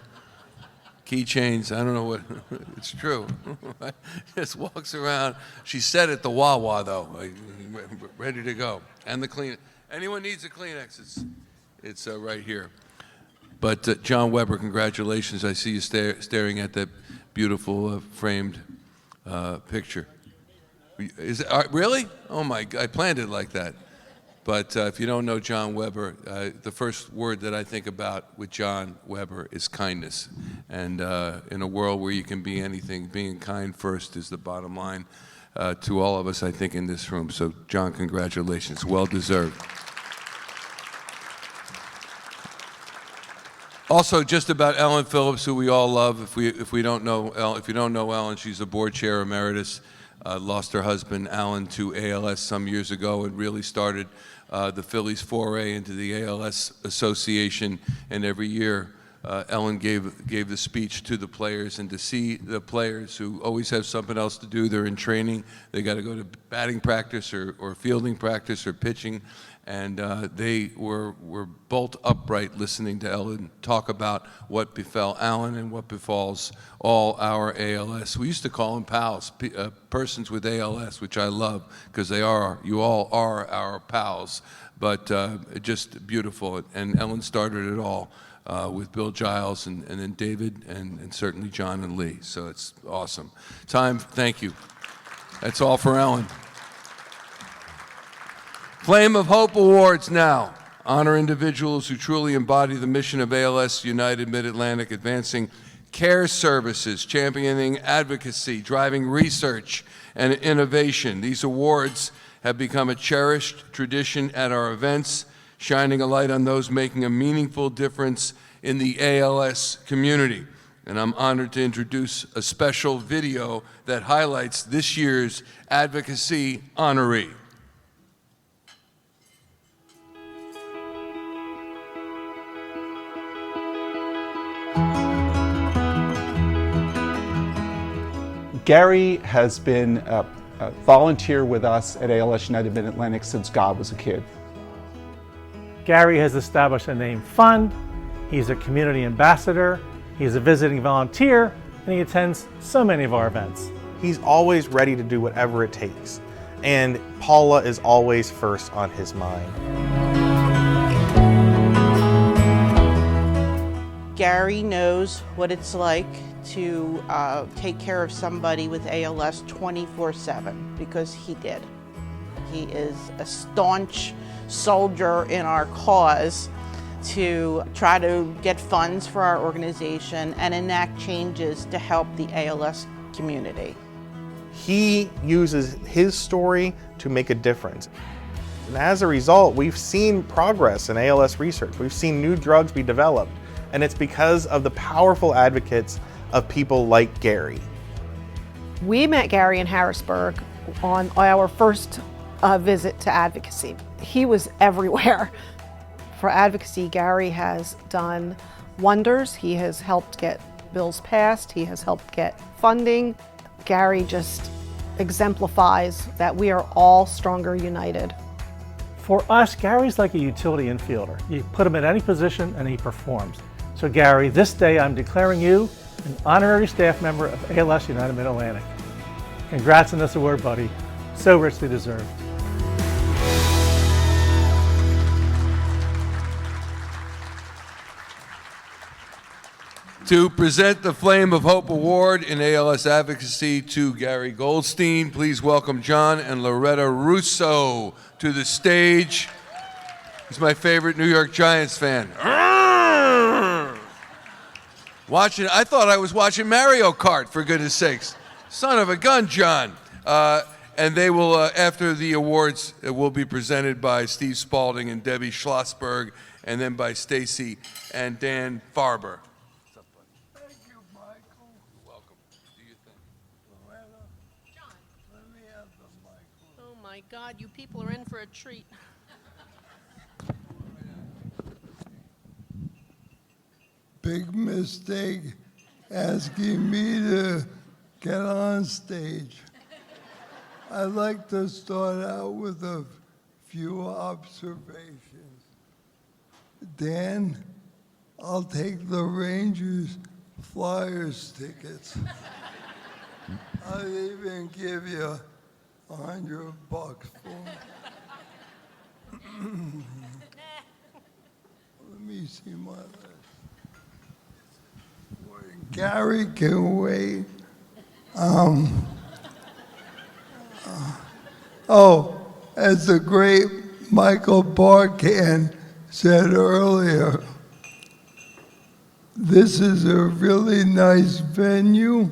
keychains. I don't know what. It's true. Just walks around. She's set at the Wawa though, ready to go. And the Kleenex. Anyone needs a Kleenex? It's right here. But John Weber, congratulations. I see you staring at that beautiful framed picture. Is it, really? Oh my God! I planned it like that. But if you don't know John Weber, the first word that I think about with John Weber is kindness. And in a world where you can be anything, being kind first is the bottom line to all of us, I think, in this room. So, John, congratulations. Well deserved. Also, just about Ellen Phillips, who we all love. If you don't know Ellen, she's a board chair emeritus. Lost her husband, Alan, to ALS some years ago, and really started the Phillies' foray into the ALS Association. And every year, Ellen gave the speech to the players, and to see the players who always have something else to do, they're in training, they got to go to batting practice or fielding practice or pitching, and they were bolt upright listening to Ellen talk about what befell Alan and what befalls all our ALS. We used to call them pals, persons with ALS, which I love because you all are our pals, but just beautiful. And Ellen started it all with Bill Giles and then David and certainly John and Lee. So it's awesome. Thank you. That's all for Ellen. Flame of Hope Awards now honor individuals who truly embody the mission of ALS United Mid-Atlantic, advancing care services, championing advocacy, driving research and innovation. These awards have become a cherished tradition at our events, shining a light on those making a meaningful difference in the ALS community. And I'm honored to introduce a special video that highlights this year's advocacy honoree. Gary has been a volunteer with us at ALS United Mid-Atlantic since God was a kid. Gary has established a name fund, he's a community ambassador, he's a visiting volunteer, and he attends so many of our events. He's always ready to do whatever it takes, and Paula is always first on his mind. Gary knows what it's like to take care of somebody with ALS 24/7 because he did. He is a staunch soldier in our cause to try to get funds for our organization and enact changes to help the ALS community. He uses his story to make a difference. And as a result, we've seen progress in ALS research. We've seen new drugs be developed, and it's because of the powerful advocates of people like Gary. We met Gary in Harrisburg on our first visit to advocacy. He was everywhere. For advocacy, Gary has done wonders. He has helped get bills passed. He has helped get funding. Gary just exemplifies that we are all stronger united. For us, Gary's like a utility infielder. You put him in any position and he performs. So Gary, this day I'm declaring you an honorary staff member of ALS United Mid-Atlantic. Congrats on this award, buddy. So richly deserved. To present the Flame of Hope Award in ALS Advocacy to Gary Goldstein, please welcome John and Loretta Russo to the stage. He's my favorite New York Giants fan. I thought I was watching Mario Kart, for goodness sakes. Son of a gun, John. And they will, after the awards, will be presented by Steve Spalding and Debbie Schlossberg, and then by Stacy and Dan Farber. Oh my God, you people are in for a treat. Big mistake asking me to get on stage. I'd like to start out with a few observations. Dan, I'll take the Rangers Flyers tickets. I'll even give you $100 for them. Let me see my list. Gary can wait. As the great Michael Barkan said earlier, this is a really nice venue.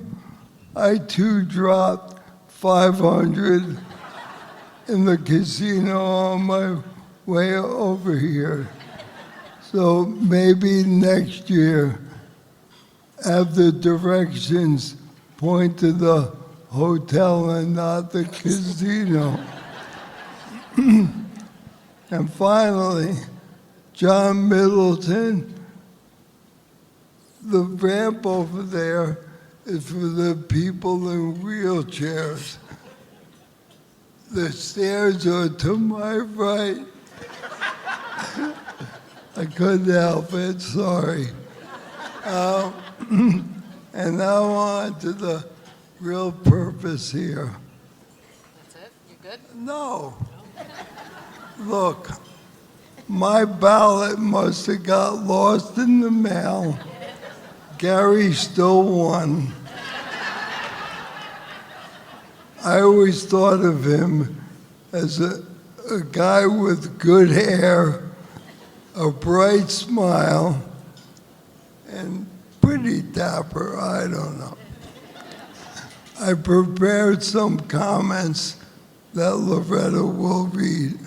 I too dropped 500 in the casino on my way over here. So maybe next year, have the directions point to the hotel and not the casino. And finally, John Middleton, the ramp over there is for the people in wheelchairs. The stairs are to my right. I couldn't help it, sorry. And now on to the real purpose here. That's it? You good? No. Look, my ballot must have got lost in the mail. Gary still won. I always thought of him as a guy with good hair, a bright smile, and pretty dapper, I don't know. I prepared some comments that Loretta will read.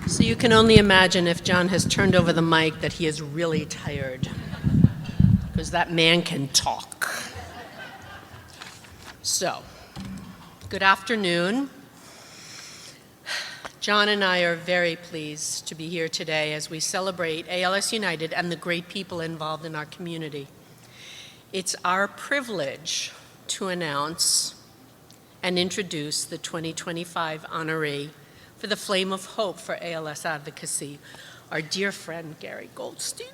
So you can only imagine if John has turned over the mic that he is really tired, because that man can talk. So, good afternoon. John and I are very pleased to be here today as we celebrate ALS United and the great people involved in our community. It's our privilege to announce and introduce the 2025 honoree for the Flame of Hope for ALS Advocacy, our dear friend Gary Goldstein.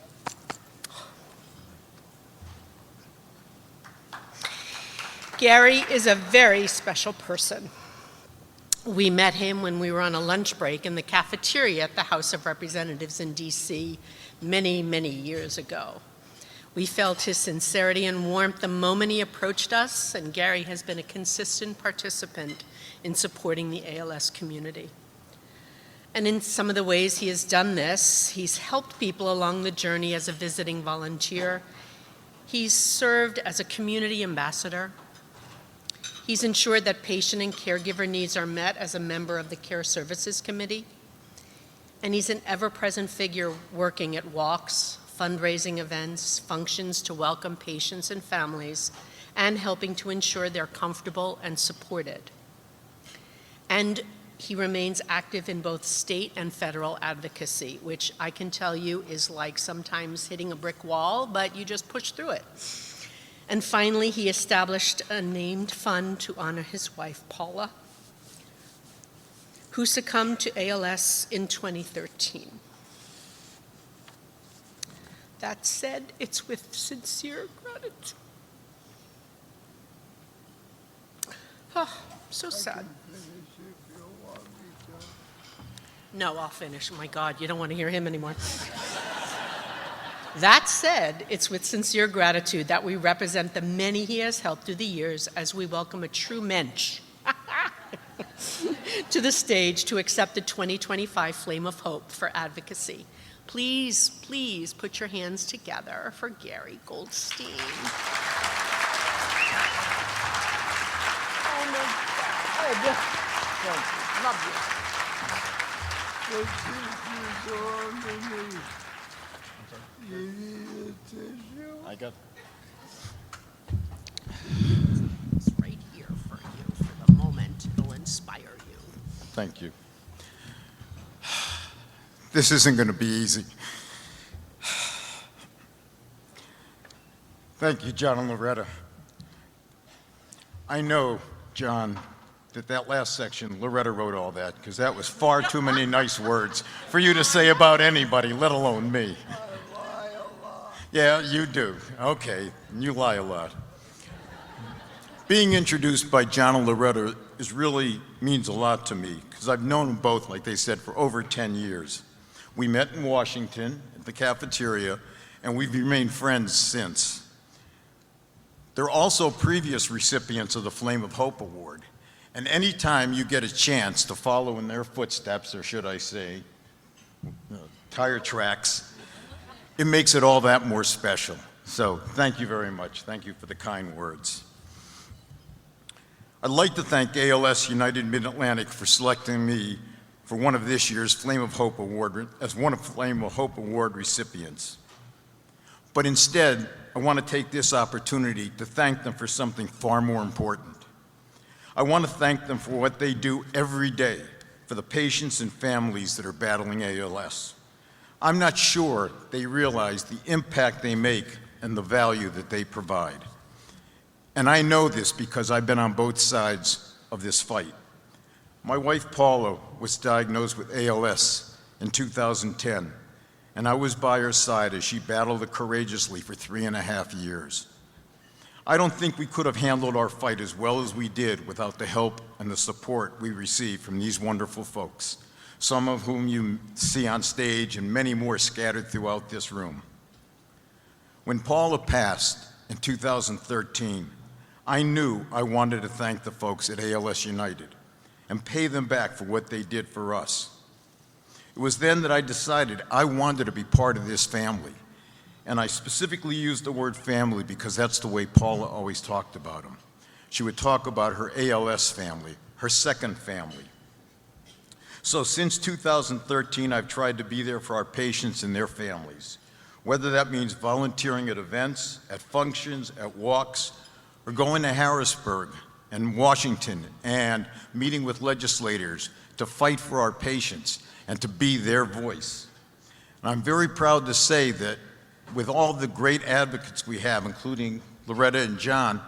Gary is a very special person. We met him when we were on a lunch break in the cafeteria at the House of Representatives in DC many, many years ago. We felt his sincerity and warmth the moment he approached us, and Gary has been a consistent participant in supporting the ALS community. And in some of the ways he has done this, he's helped people along the journey as a visiting volunteer. He's served as a community ambassador. He's ensured that patient and caregiver needs are met as a member of the Care Services Committee. And he's an ever-present figure working at walks, fundraising events, functions to welcome patients and families, and helping to ensure they're comfortable and supported. And he remains active in both state and federal advocacy, which I can tell you is like sometimes hitting a brick wall, but you just push through it. And finally, he established a named fund to honor his wife, Paula, who succumbed to ALS in 2013. That said, it's with sincere gratitude. Oh, so sad. No, I'll finish. My God, you don't want to hear him anymore. That said, it's with sincere gratitude that we represent the many he has helped through the years as we welcome a true mensch to the stage to accept the 2025 Flame of Hope for Advocacy. Please, please put your hands together for Gary Goldstein. Oh my God. Thank you. Love you. You need a tissue? I got. It's right here for you for the moment. It'll inspire you. Thank you. This isn't going to be easy. Thank you, John and Loretta. I know, John, that last section, Loretta wrote all that, because that was far too many nice words for you to say about anybody, let alone me. I lie a lot. Yeah, you do. Okay, you lie a lot. Being introduced by John and Loretta really means a lot to me, because I've known them both, like they said, for over 10 years. We met in Washington at the cafeteria, and we've remained friends since. They're also previous recipients of the Flame of Hope Award. And anytime you get a chance to follow in their footsteps, or should I say, tire tracks, it makes it all that more special. So thank you very much. Thank you for the kind words. I'd like to thank ALS United Mid-Atlantic for selecting me for one of this year's Flame of Hope Award, as one of Flame of Hope Award recipients. But instead, I want to take this opportunity to thank them for something far more important. I want to thank them for what they do every day for the patients and families that are battling ALS. I'm not sure they realize the impact they make and the value that they provide. And I know this because I've been on both sides of this fight. My wife Paula was diagnosed with ALS in 2010, and I was by her side as she battled it courageously for 3.5 years. I don't think we could have handled our fight as well as we did without the help and the support we received from these wonderful folks, some of whom you see on stage and many more scattered throughout this room. When Paula passed in 2013, I knew I wanted to thank the folks at ALS United and pay them back for what they did for us. It was then that I decided I wanted to be part of this family. And I specifically used the word family because that's the way Paula always talked about them. She would talk about her ALS family, her second family. So since 2013, I've tried to be there for our patients and their families, whether that means volunteering at events, at functions, at walks, or going to Harrisburg and Washington and meeting with legislators to fight for our patients and to be their voice. And I'm very proud to say that with all the great advocates we have, including Loretta and John,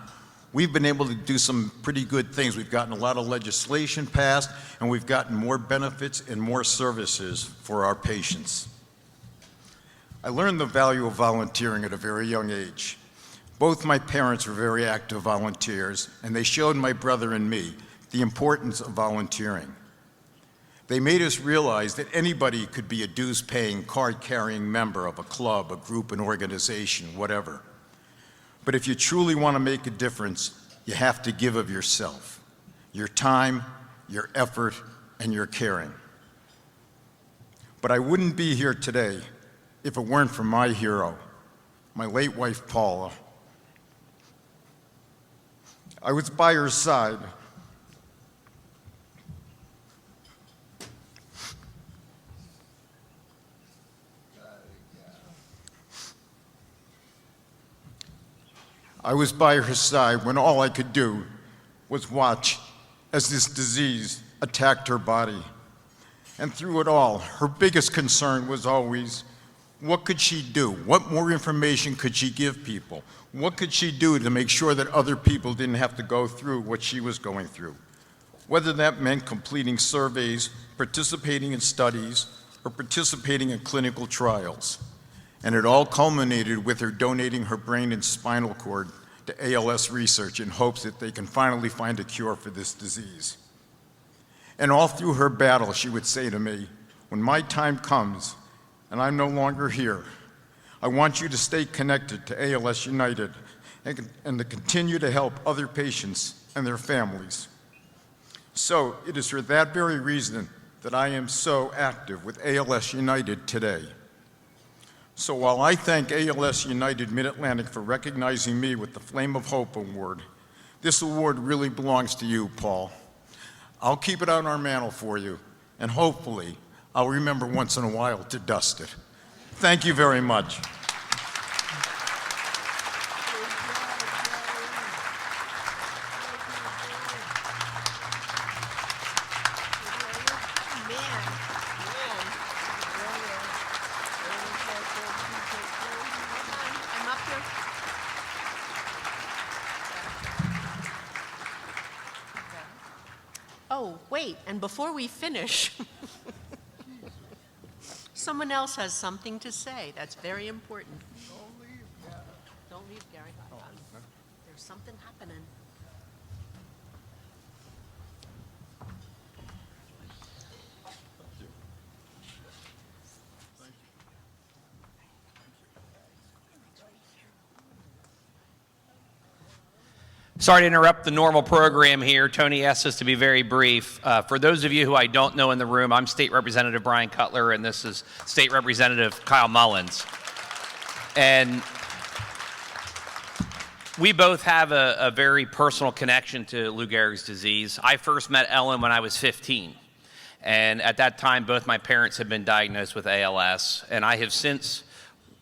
we've been able to do some pretty good things. We've gotten a lot of legislation passed, and we've gotten more benefits and more services for our patients. I learned the value of volunteering at a very young age. Both my parents were very active volunteers, and they showed my brother and me the importance of volunteering. They made us realize that anybody could be a dues-paying, card-carrying member of a club, a group, an organization, whatever. But if you truly want to make a difference, you have to give of yourself, your time, your effort, and your caring. But I wouldn't be here today if it weren't for my hero, my late wife, Paula. I was by her side. I was by her side when all I could do was watch as this disease attacked her body. And through it all, her biggest concern was always, what could she do? What more information could she give people? What could she do to make sure that other people didn't have to go through what she was going through? Whether that meant completing surveys, participating in studies, or participating in clinical trials. And it all culminated with her donating her brain and spinal cord to ALS research in hopes that they can finally find a cure for this disease. And all through her battle, she would say to me, when my time comes and I'm no longer here, I want you to stay connected to ALS United and to continue to help other patients and their families. So it is for that very reason that I am so active with ALS United today. So while I thank ALS United Mid-Atlantic for recognizing me with the Flame of Hope Award, this award really belongs to you, Paul. I'll keep it on our mantle for you, and hopefully I'll remember once in a while to dust it. Thank you very much. Oh, wait, and before we finish, someone else has something to say. That's very important. Don't leave, Gary. There's something happening. Sorry to interrupt the normal program here. Tony asked us to be very brief. For those of you who I don't know in the room, I'm State Representative Brian Cutler, and this is State Representative Kyle Mullins. And we both have a very personal connection to Lou Gehrig's disease. I first met Ellen when I was 15. And at that time, both my parents had been diagnosed with ALS. And I have since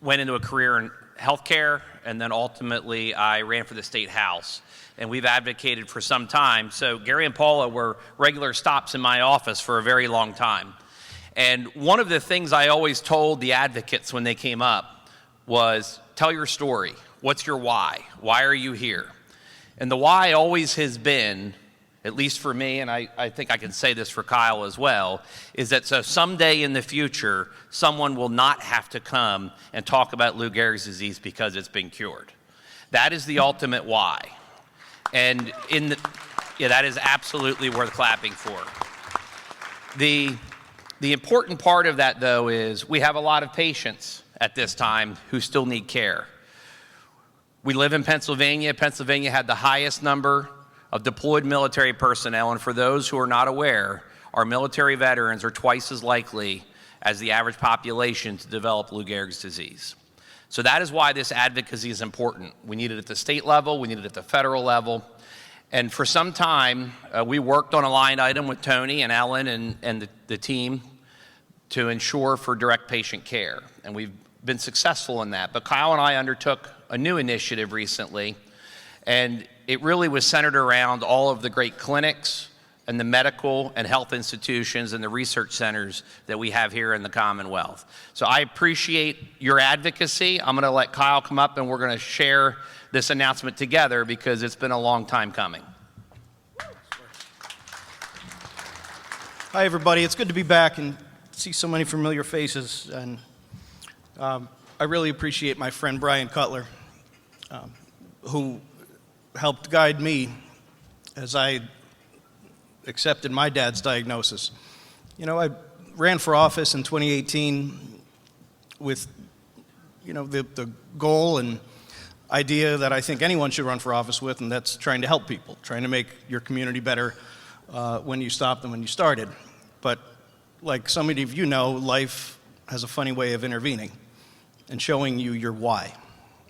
went into a career in healthcare, and then ultimately I ran for the state house. And we've advocated for some time. So Gary and Paula were regular stops in my office for a very long time. And one of the things I always told the advocates when they came up was, tell your story. What's your why? Why are you here? And the why always has been, at least for me, and I think I can say this for Kyle as well, is that so someday in the future, someone will not have to come and talk about Lou Gehrig's disease because it's been cured. That is the ultimate why. And that is absolutely worth clapping for. The important part of that, though, is we have a lot of patients at this time who still need care. We live in Pennsylvania. Pennsylvania had the highest number of deployed military personnel, and for those who are not aware, our military veterans are twice as likely as the average population to develop Lou Gehrig's disease. So that is why this advocacy is important. We need it at the state level, we need it at the federal level, and for some time, we worked on a line item with Tony and Ellen and the team to ensure for direct patient care, and we've been successful in that. But Kyle and I undertook a new initiative recently, and it really was centered around all of the great clinics and the medical and health institutions and the research centers that we have here in the Commonwealth. So I appreciate your advocacy. I'm gonna let Kyle come up and we're gonna share this announcement together because it's been a long time coming. Hi everybody, it's good to be back and see so many familiar faces. And I really appreciate my friend Brian Cutler, who helped guide me as I accepted my dad's diagnosis. You know, I ran for office in 2018 with, you know, the goal and idea that I think anyone should run for office with, and that's trying to help people, trying to make your community better when you stop than when you started. But like so many of you know, life has a funny way of intervening and showing you your why,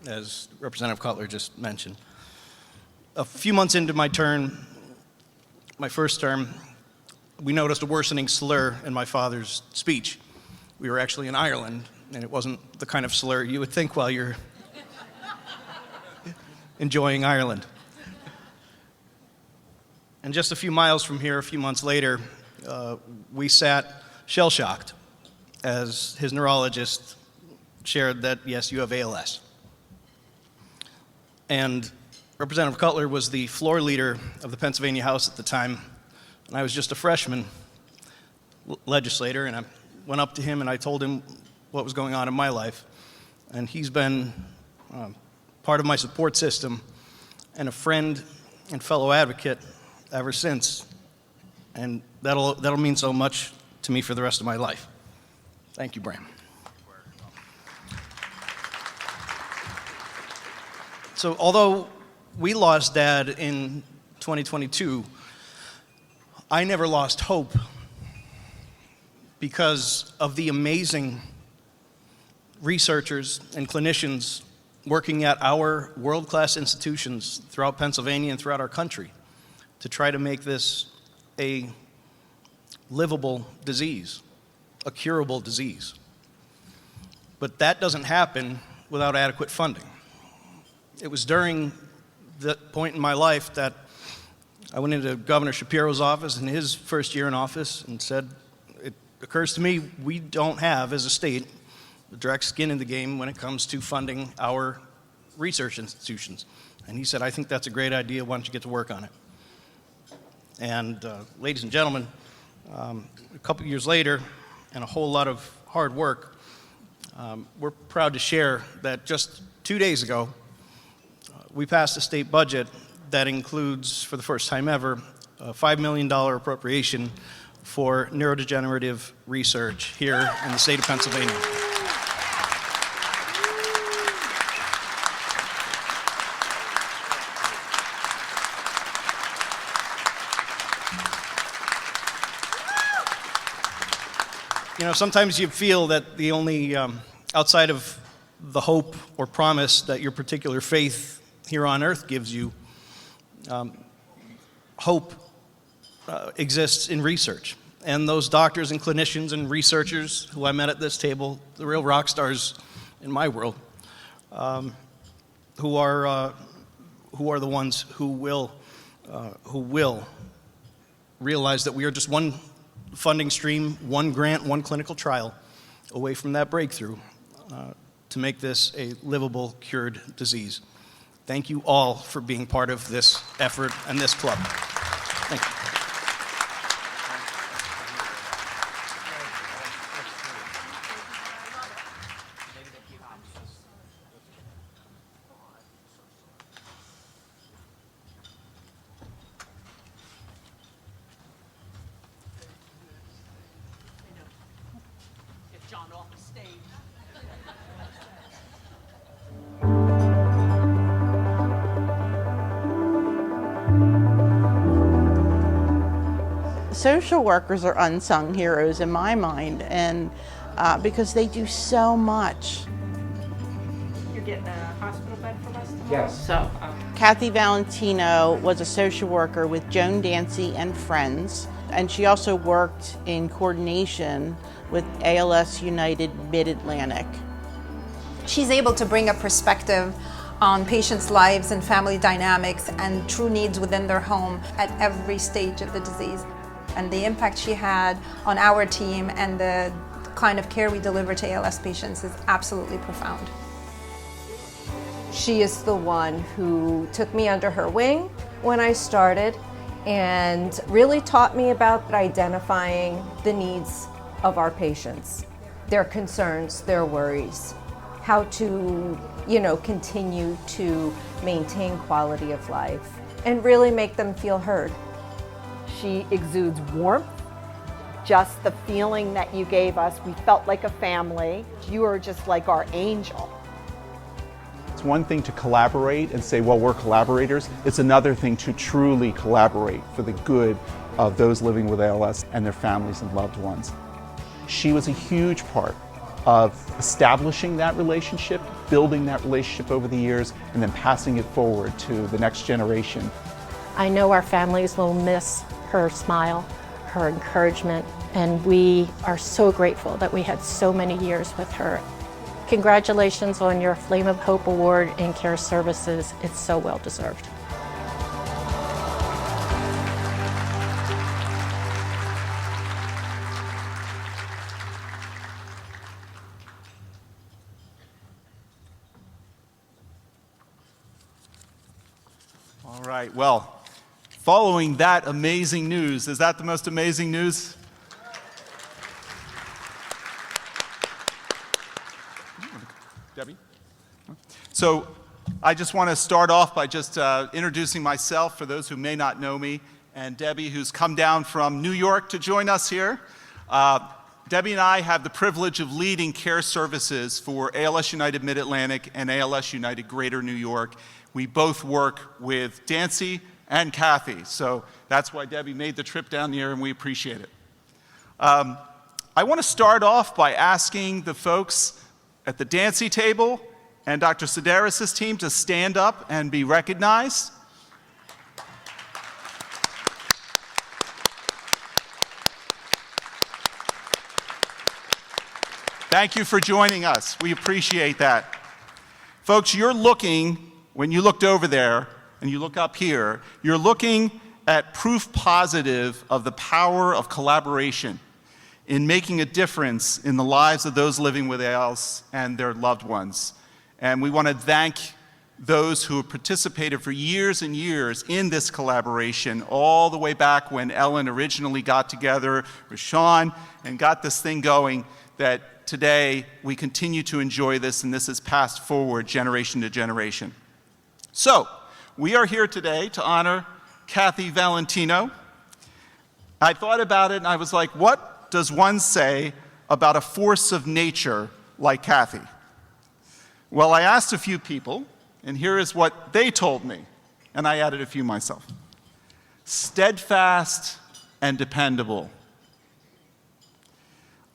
as Representative Cutler just mentioned. A few months into my first term, we noticed a worsening slur in my father's speech. We were actually in Ireland, and it wasn't the kind of slur you would think while you're enjoying Ireland. And just a few miles from here, a few months later, we sat shell-shocked as his neurologist shared that, yes, you have ALS. And Representative Cutler was the floor leader of the Pennsylvania House at the time, and I was just a freshman legislator, and I went up to him and I told him what was going on in my life. And he's been part of my support system and a friend and fellow advocate ever since. And that'll mean so much to me for the rest of my life. Thank you, Bram. So although we lost Dad in 2022, I never lost hope because of the amazing researchers and clinicians working at our world-class institutions throughout Pennsylvania and throughout our country to try to make this a livable disease, a curable disease. But that doesn't happen without adequate funding. It was during that point in my life that I went into Governor Shapiro's office in his first year in office and said, it occurs to me we don't have, as a state, the direct skin in the game when it comes to funding our research institutions. And he said, I think that's a great idea, why don't you get to work on it? And ladies and gentlemen, a couple years later, and a whole lot of hard work, we're proud to share that just 2 days ago, we passed a state budget that includes, for the first time ever, a $5 million appropriation for neurodegenerative research here in the state of Pennsylvania. You know, sometimes you feel that the only, outside of the hope or promise that your particular faith here on earth gives you, hope exists in research. And those doctors and clinicians and researchers who I met at this table, the real rock stars in my world, who are the ones who will realize that we are just one funding stream, one grant, one clinical trial away from that breakthrough to make this a livable, cured disease. Thank you all for being part of this effort and this club. Thank you. Get John off the stage. Social workers are unsung heroes in my mind, and because they do so much. You're getting a hospital bed for us tomorrow? Yes. So, Kathy Valentino was a social worker with Joan Dancy and Friends, and she also worked in coordination with ALS United Mid-Atlantic. She's able to bring a perspective on patients' lives and family dynamics and true needs within their home at every stage of the disease. And the impact she had on our team and the kind of care we deliver to ALS patients is absolutely profound. She is the one who took me under her wing when I started and really taught me about identifying the needs of our patients, their concerns, their worries, how to, continue to maintain quality of life and really make them feel heard. She exudes warmth, just the feeling that you gave us. We felt like a family. You are just like our angel. It's one thing to collaborate and say, well, we're collaborators. It's another thing to truly collaborate for the good of those living with ALS and their families and loved ones. She was a huge part of establishing that relationship, building that relationship over the years, and then passing it forward to the next generation. I know our families will miss her smile, her encouragement, and we are so grateful that we had so many years with her. Congratulations on your Flame of Hope Award in Care Services. It's so well deserved. All right, well, following that amazing news, is that the most amazing news? Debbie? So I just want to start off by just introducing myself for those who may not know me, and Debbie, who's come down from New York to join us here. Debbie and I have the privilege of leading care services for ALS United Mid-Atlantic and ALS United Greater New York. We both work with Dancy and Kathy, so that's why Debbie made the trip down here, and we appreciate it. I want to start off by asking the folks at the Dancy table and Dr. Sedaris' team to stand up and be recognized. Thank you for joining us. We appreciate that. Folks, you're looking, when you looked over there and you look up here, you're looking at proof positive of the power of collaboration in making a difference in the lives of those living with ALS and their loved ones. And we want to thank those who have participated for years and years in this collaboration, all the way back when Ellen originally got together with Sean and got this thing going, that today we continue to enjoy this, and this is passed forward generation to generation. So, we are here today to honor Kathy Valentino. I thought about it and I was like, what does one say about a force of nature like Kathy? Well, I asked a few people, and here is what they told me, and I added a few myself. Steadfast and dependable,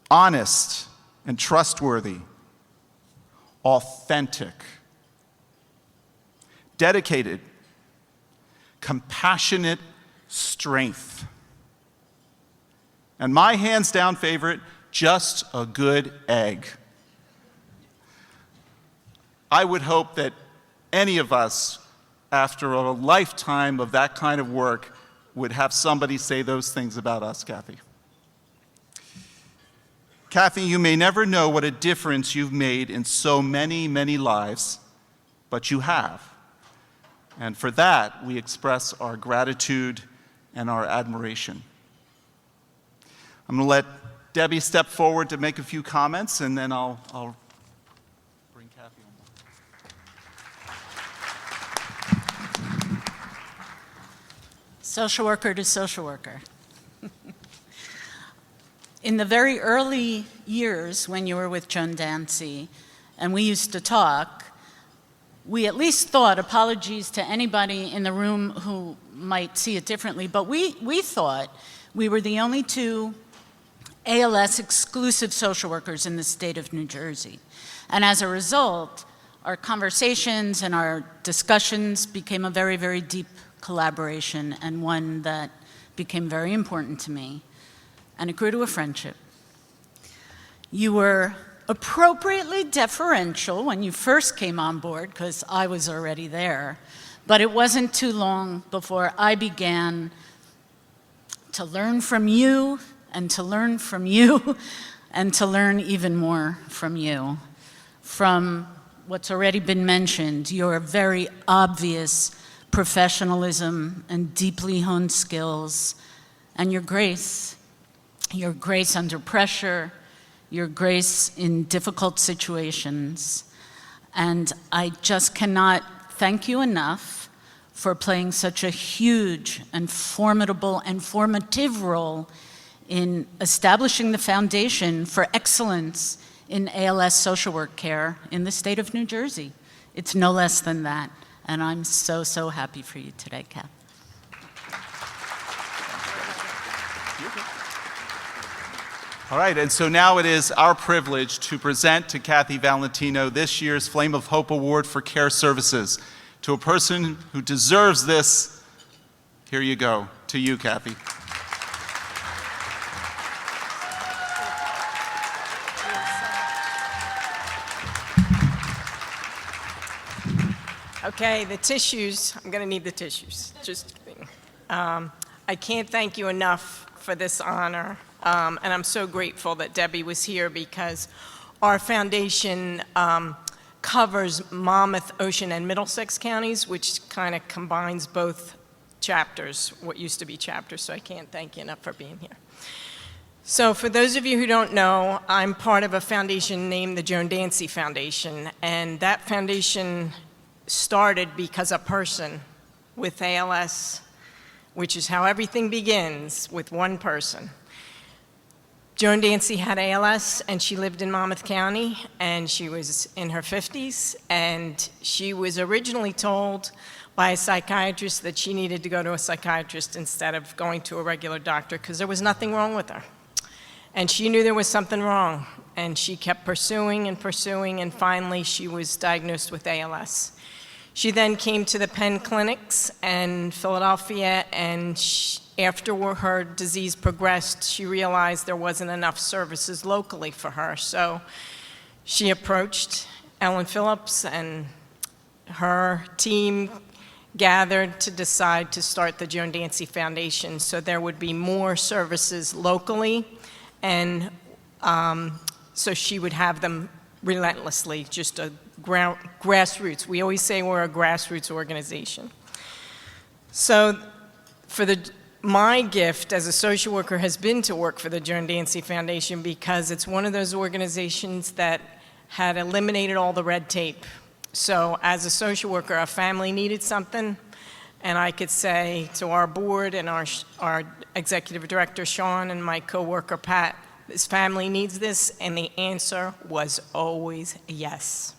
honest and trustworthy, authentic, dedicated, compassionate strength, and my hands-down favorite, just a good egg. I would hope that any of us, after a lifetime of that kind of work, would have somebody say those things about us, Kathy. Kathy, you may never know what a difference you've made in so many, many lives, but you have. And for that, we express our gratitude and our admiration. I'm going to let Debbie step forward to make a few comments, and then I'll bring Kathy on. Social worker to social worker. In the very early years when you were with Joan Dancy and we used to talk, we at least thought, apologies to anybody in the room who might see it differently, but we thought we were the only two ALS exclusive social workers in the state of New Jersey. And as a result, our conversations and our discussions became a very, very deep collaboration, and one that became very important to me. And it grew to a friendship. You were appropriately deferential when you first came on board, because I was already there, but it wasn't too long before I began to learn from you, and to learn from you, and to learn even more from you. From what's already been mentioned, your very obvious professionalism and deeply honed skills, and your grace under pressure, your grace in difficult situations. And I just cannot thank you enough for playing such a huge and formidable and formative role in establishing the foundation for excellence in ALS social work care in the state of New Jersey. It's no less than that. And I'm so, so happy for you today, Kath. All right, and so now it is our privilege to present to Kathy Valentino this year's Flame of Hope Award for Care Services. To a person who deserves this, here you go. To you, Kathy. Okay, the tissues. I'm going to need the tissues. Just kidding. I can't thank you enough for this honor, and I'm so grateful that Debbie was here, because our foundation covers Monmouth, Ocean, and Middlesex counties, which kind of combines both chapters, what used to be chapters, so I can't thank you enough for being here. So for those of you who don't know, I'm part of a foundation named the Joan Dancy Foundation, and that foundation started because a person with ALS, which is how everything begins, with one person. Joan Dancy had ALS, and she lived in Monmouth County, and she was in her 50s, and she was originally told by a psychiatrist that she needed to go to a psychiatrist instead of going to a regular doctor, because there was nothing wrong with her. And she knew there was something wrong, and she kept pursuing and pursuing, and finally she was diagnosed with ALS. She then came to the Penn clinics in Philadelphia, and after her disease progressed, she realized there wasn't enough services locally for her. So she approached Ellen Phillips, and her team gathered to decide to start the Joan Dancy Foundation so there would be more services locally, and so she would have them relentlessly, just a grassroots. We always say we're a grassroots organization. So my gift as a social worker has been to work for the Joan Dancy Foundation, because it's one of those organizations that had eliminated all the red tape. So as a social worker, a family needed something, and I could say to our board and our executive director, Sean, and my coworker, Pat, this family needs this, and the answer was always yes.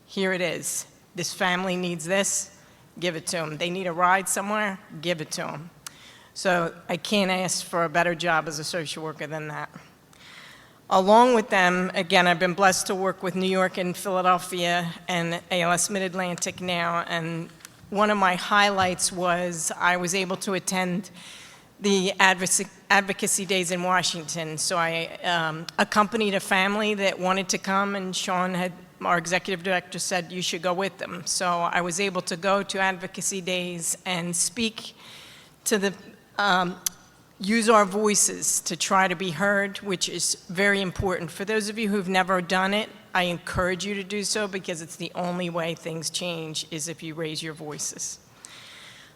Here it is. This family needs this, give it to them. They need a ride somewhere, give it to them. So I can't ask for a better job as a social worker than that. Along with them, again, I've been blessed to work with New York and Philadelphia and ALS Mid-Atlantic now, and one of my highlights was I was able to attend the advocacy days in Washington. So I accompanied a family that wanted to come, and Sean had our executive director said you should go with them. So I was able to go to advocacy days and speak to the, use our voices to try to be heard, which is very important. For those of you who've never done it, I encourage you to do so because it's the only way things change is if you raise your voices.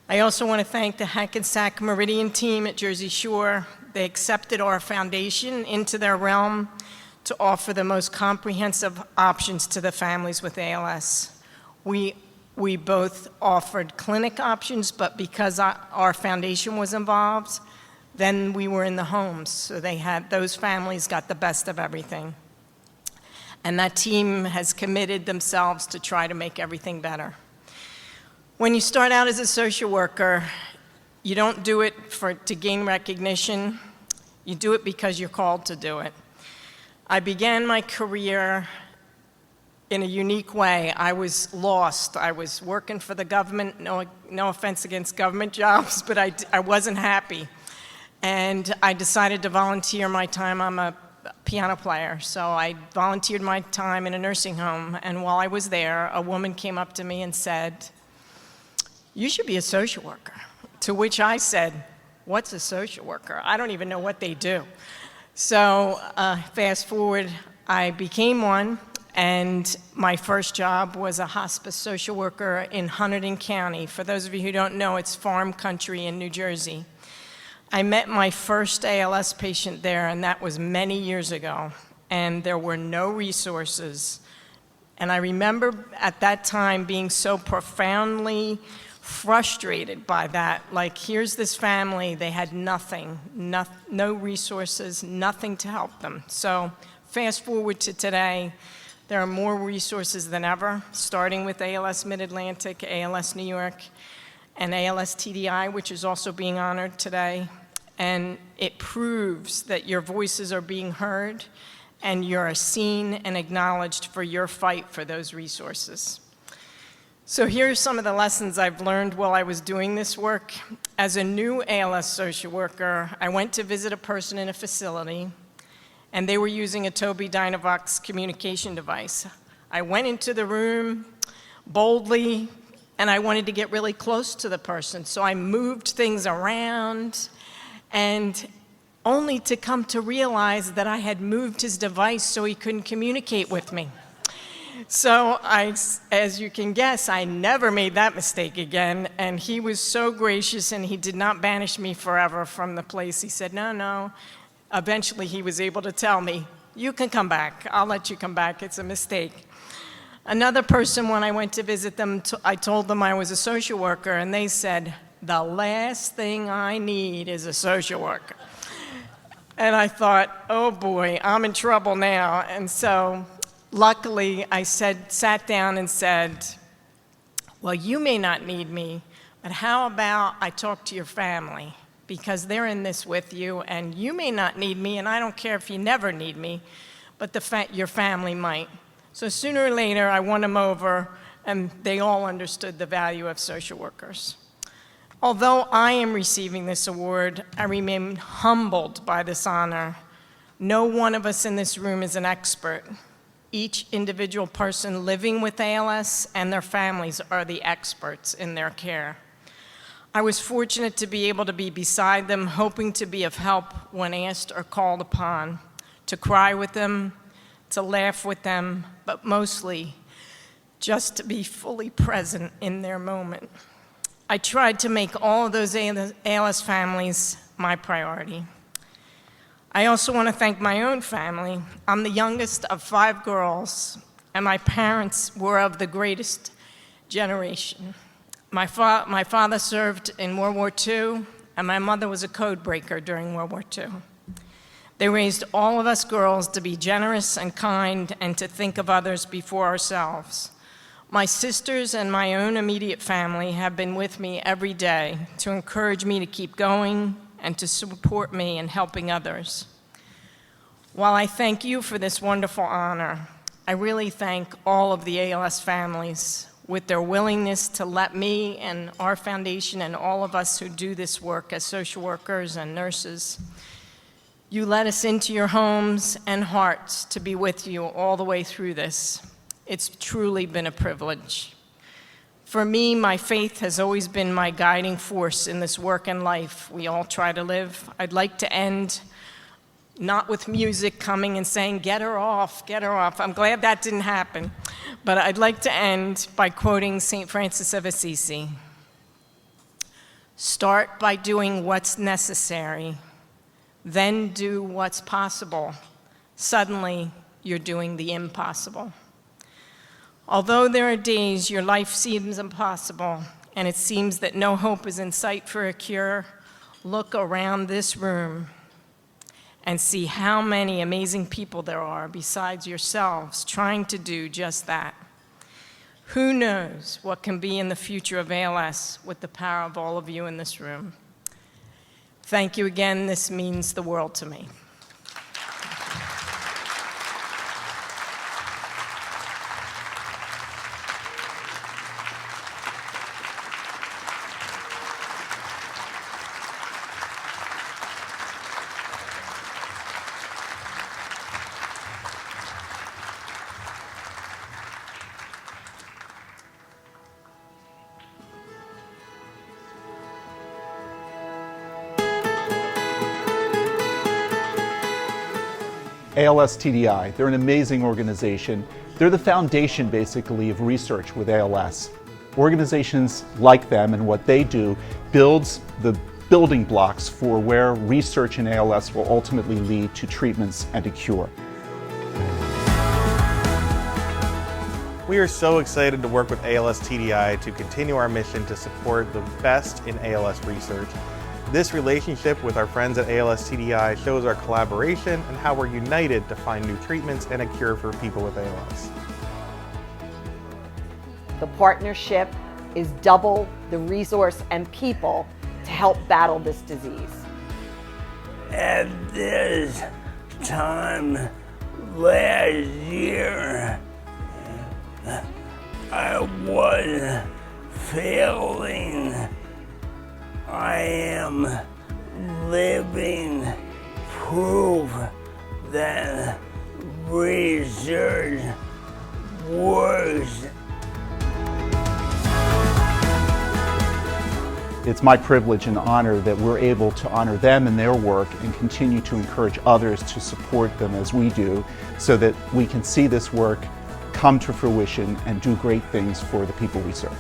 I also want to thank the Hackensack Meridian team at Jersey Shore. They accepted our foundation into their realm to offer the most comprehensive options to the families with ALS. We both offered clinic options, but because our foundation was involved, then we were in the homes. So those families got the best of everything. And that team has committed themselves to try to make everything better. When you start out as a social worker, you don't do it to gain recognition. You do it because you're called to do it. I began my career in a unique way. I was lost. I was working for the government. No offense against government jobs, but I wasn't happy. And I decided to volunteer my time. I'm a piano player, so I volunteered my time in a nursing home. And while I was there, a woman came up to me and said, "You should be a social worker." To which I said, "What's a social worker? I don't even know what they do." So fast forward, I became one, and my first job was a hospice social worker in Hunterdon County. For those of you who don't know, it's farm country in New Jersey. I met my first ALS patient there, and that was many years ago, and there were no resources. And I remember at that time being so profoundly frustrated by that. Like, here's this family, they had nothing, no resources, nothing to help them. So fast forward to today, there are more resources than ever, starting with ALS Mid-Atlantic, ALS New York, and ALS TDI, which is also being honored today. And it proves that your voices are being heard and you're seen and acknowledged for your fight for those resources. So here are some of the lessons I've learned while I was doing this work. As a new ALS social worker, I went to visit a person in a facility, and they were using a Tobii Dynavox communication device. I went into the room boldly, and I wanted to get really close to the person, so I moved things around, and only to come to realize that I had moved his device so he couldn't communicate with me. So as you can guess, I never made that mistake again, and he was so gracious, and he did not banish me forever from the place. He said, no. Eventually, he was able to tell me, "You can come back. I'll let you come back. It's a mistake." Another person, when I went to visit them, I told them I was a social worker, and they said, "The last thing I need is a social worker." And I thought, oh boy, I'm in trouble now. And so luckily, I sat down and said, "Well, you may not need me, but how about I talk to your family? Because they're in this with you, and you may not need me, and I don't care if you never need me, but your family might." So sooner or later, I won them over, and they all understood the value of social workers. Although I am receiving this award, I remain humbled by this honor. No one of us in this room is an expert. Each individual person living with ALS and their families are the experts in their care. I was fortunate to be able to be beside them, hoping to be of help when asked or called upon, to cry with them, to laugh with them, but mostly just to be fully present in their moment. I tried to make all of those ALS families my priority. I also want to thank my own family. I'm the youngest of 5 girls, and my parents were of the greatest generation. My father served in World War II, and my mother was a code breaker during World War II. They raised all of us girls to be generous and kind and to think of others before ourselves. My sisters and my own immediate family have been with me every day to encourage me to keep going and to support me in helping others. While I thank you for this wonderful honor, I really thank all of the ALS families with their willingness to let me and our foundation and all of us who do this work as social workers and nurses. You let us into your homes and hearts to be with you all the way through this. It's truly been a privilege. For me, my faith has always been my guiding force in this work and life we all try to live. I'd like to end not with music coming and saying, get her off, get her off. I'm glad that didn't happen. But I'd like to end by quoting St. Francis of Assisi. Start by doing what's necessary, then do what's possible. Suddenly, you're doing the impossible. Although there are days your life seems impossible and it seems that no hope is in sight for a cure, look around this room and see how many amazing people there are besides yourselves trying to do just that. Who knows what can be in the future of ALS with the power of all of you in this room. Thank you again. This means the world to me. ALS TDI, they're an amazing organization. They're the foundation, basically, of research with ALS. Organizations like them and what they do builds the building blocks for where research in ALS will ultimately lead to treatments and a cure. We are so excited to work with ALS TDI to continue our mission to support the best in ALS research. This relationship with our friends at ALS TDI shows our collaboration and how we're united to find new treatments and a cure for people with ALS. The partnership is double the resource and people to help battle this disease. At this time last year, I was failing. I am living proof that research works. It's my privilege and honor that we're able to honor them and their work and continue to encourage others to support them as we do, so that we can see this work come to fruition and do great things for the people we serve.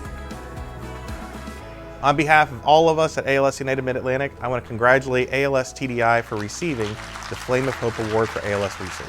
On behalf of all of us at ALS United Mid-Atlantic, I want to congratulate ALS TDI for receiving the Flame of Hope Award for ALS Research.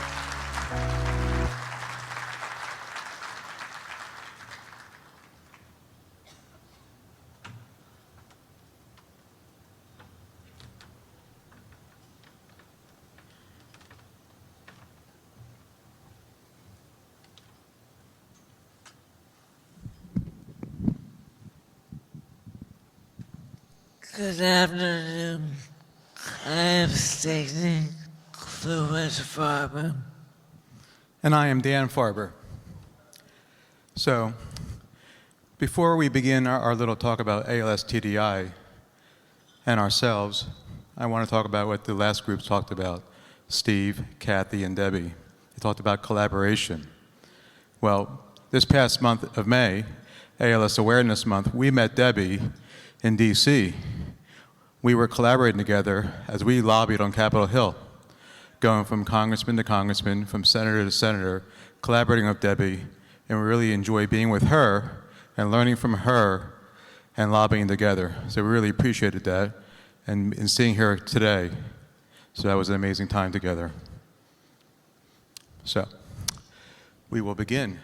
Good afternoon. I am Stacy Lewis Farber. And I am Dan Farber. So, before we begin our little talk about ALS TDI and ourselves, I want to talk about what the last group talked about, Steve, Kathy, and Debbie. They talked about collaboration. Well, this past month of May, ALS Awareness Month, we met Debbie in DC. We were collaborating together as we lobbied on Capitol Hill, going from congressman to congressman, from senator to senator, collaborating with Debbie, and we really enjoy being with her and learning from her and lobbying together. So we really appreciated that and seeing her today. So that was an amazing time together. So we will begin.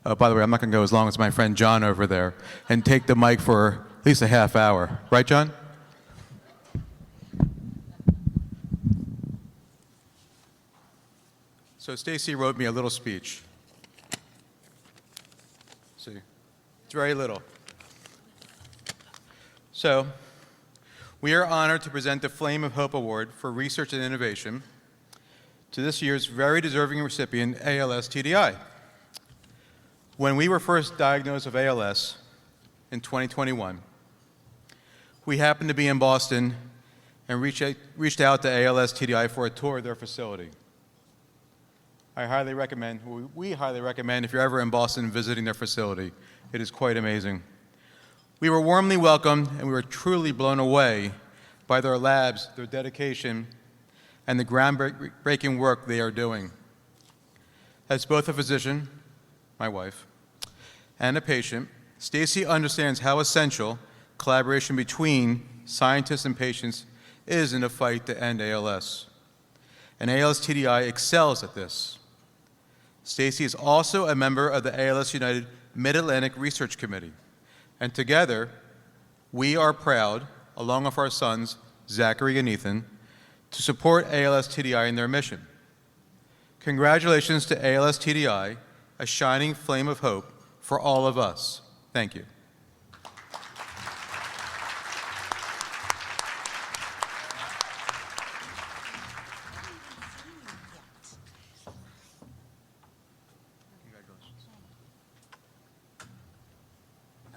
Oh, by the way, I'm not going to go as long as my friend John over there and take the mic for at least a half hour. Right, John? So Stacy wrote me a little speech. See, it's very little. So, we are honored to present the Flame of Hope Award for Research and Innovation to this year's very deserving recipient, ALS TDI. When we were first diagnosed with ALS in 2021, we happened to be in Boston and reached out to ALS TDI for a tour of their facility. I highly recommend, we highly recommend if you're ever in Boston visiting their facility. It is quite amazing. We were warmly welcomed and we were truly blown away by their labs, their dedication, and the groundbreaking work they are doing. As both a physician, my wife, and a patient, Stacy understands how essential collaboration between scientists and patients is in the fight to end ALS. And ALS-TDI excels at this. Stacy is also a member of the ALS United Mid-Atlantic Research Committee. And together, we are proud, along with our sons, Zachary and Ethan, to support ALS-TDI in their mission. Congratulations to ALS-TDI, a shining flame of hope for all of us. Thank you.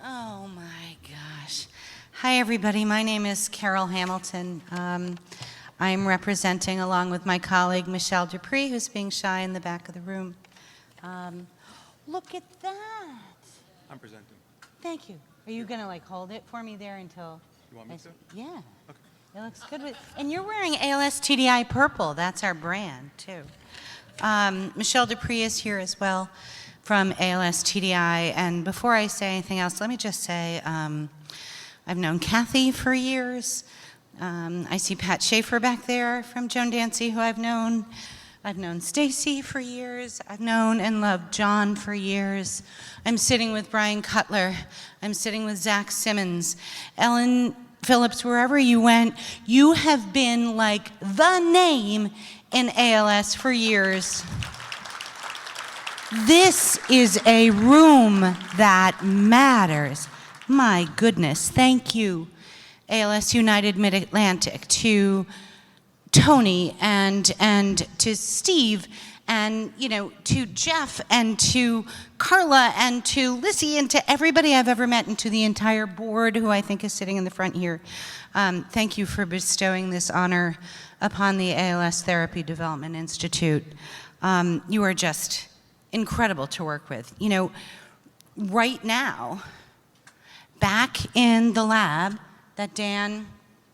Oh my gosh. Hi everybody, my name is Carol Hamilton. I'm representing, along with my colleague Michelle Dupree, who's being shy in the back of the room. Look at that. I'm presenting. Thank you. Are you gonna like hold it for me there until? You want me to? Yeah. Okay. It looks good. And you're wearing ALS-TDI purple. That's our brand too. Michelle Dupree is here as well from ALS-TDI. And before I say anything else, let me just say I've known Kathy for years. I see Pat Schaefer back there from Joan Dancy, who I've known. I've known Stacy for years. I've known and loved John for years. I'm sitting with Brian Cutler. I'm sitting with Zach Simmons. Ellen Phillips, wherever you went, you have been like the name in ALS for years. This is a room that matters. My goodness, thank you, ALS United Mid-Atlantic, to Tony and to Steve and to Jeff and to Carla and to Lissy and to everybody I've ever met and to the entire board who I think is sitting in the front here. Thank you for bestowing this honor upon the ALS Therapy Development Institute. You are just incredible to work with. Right now, back in the lab that Dan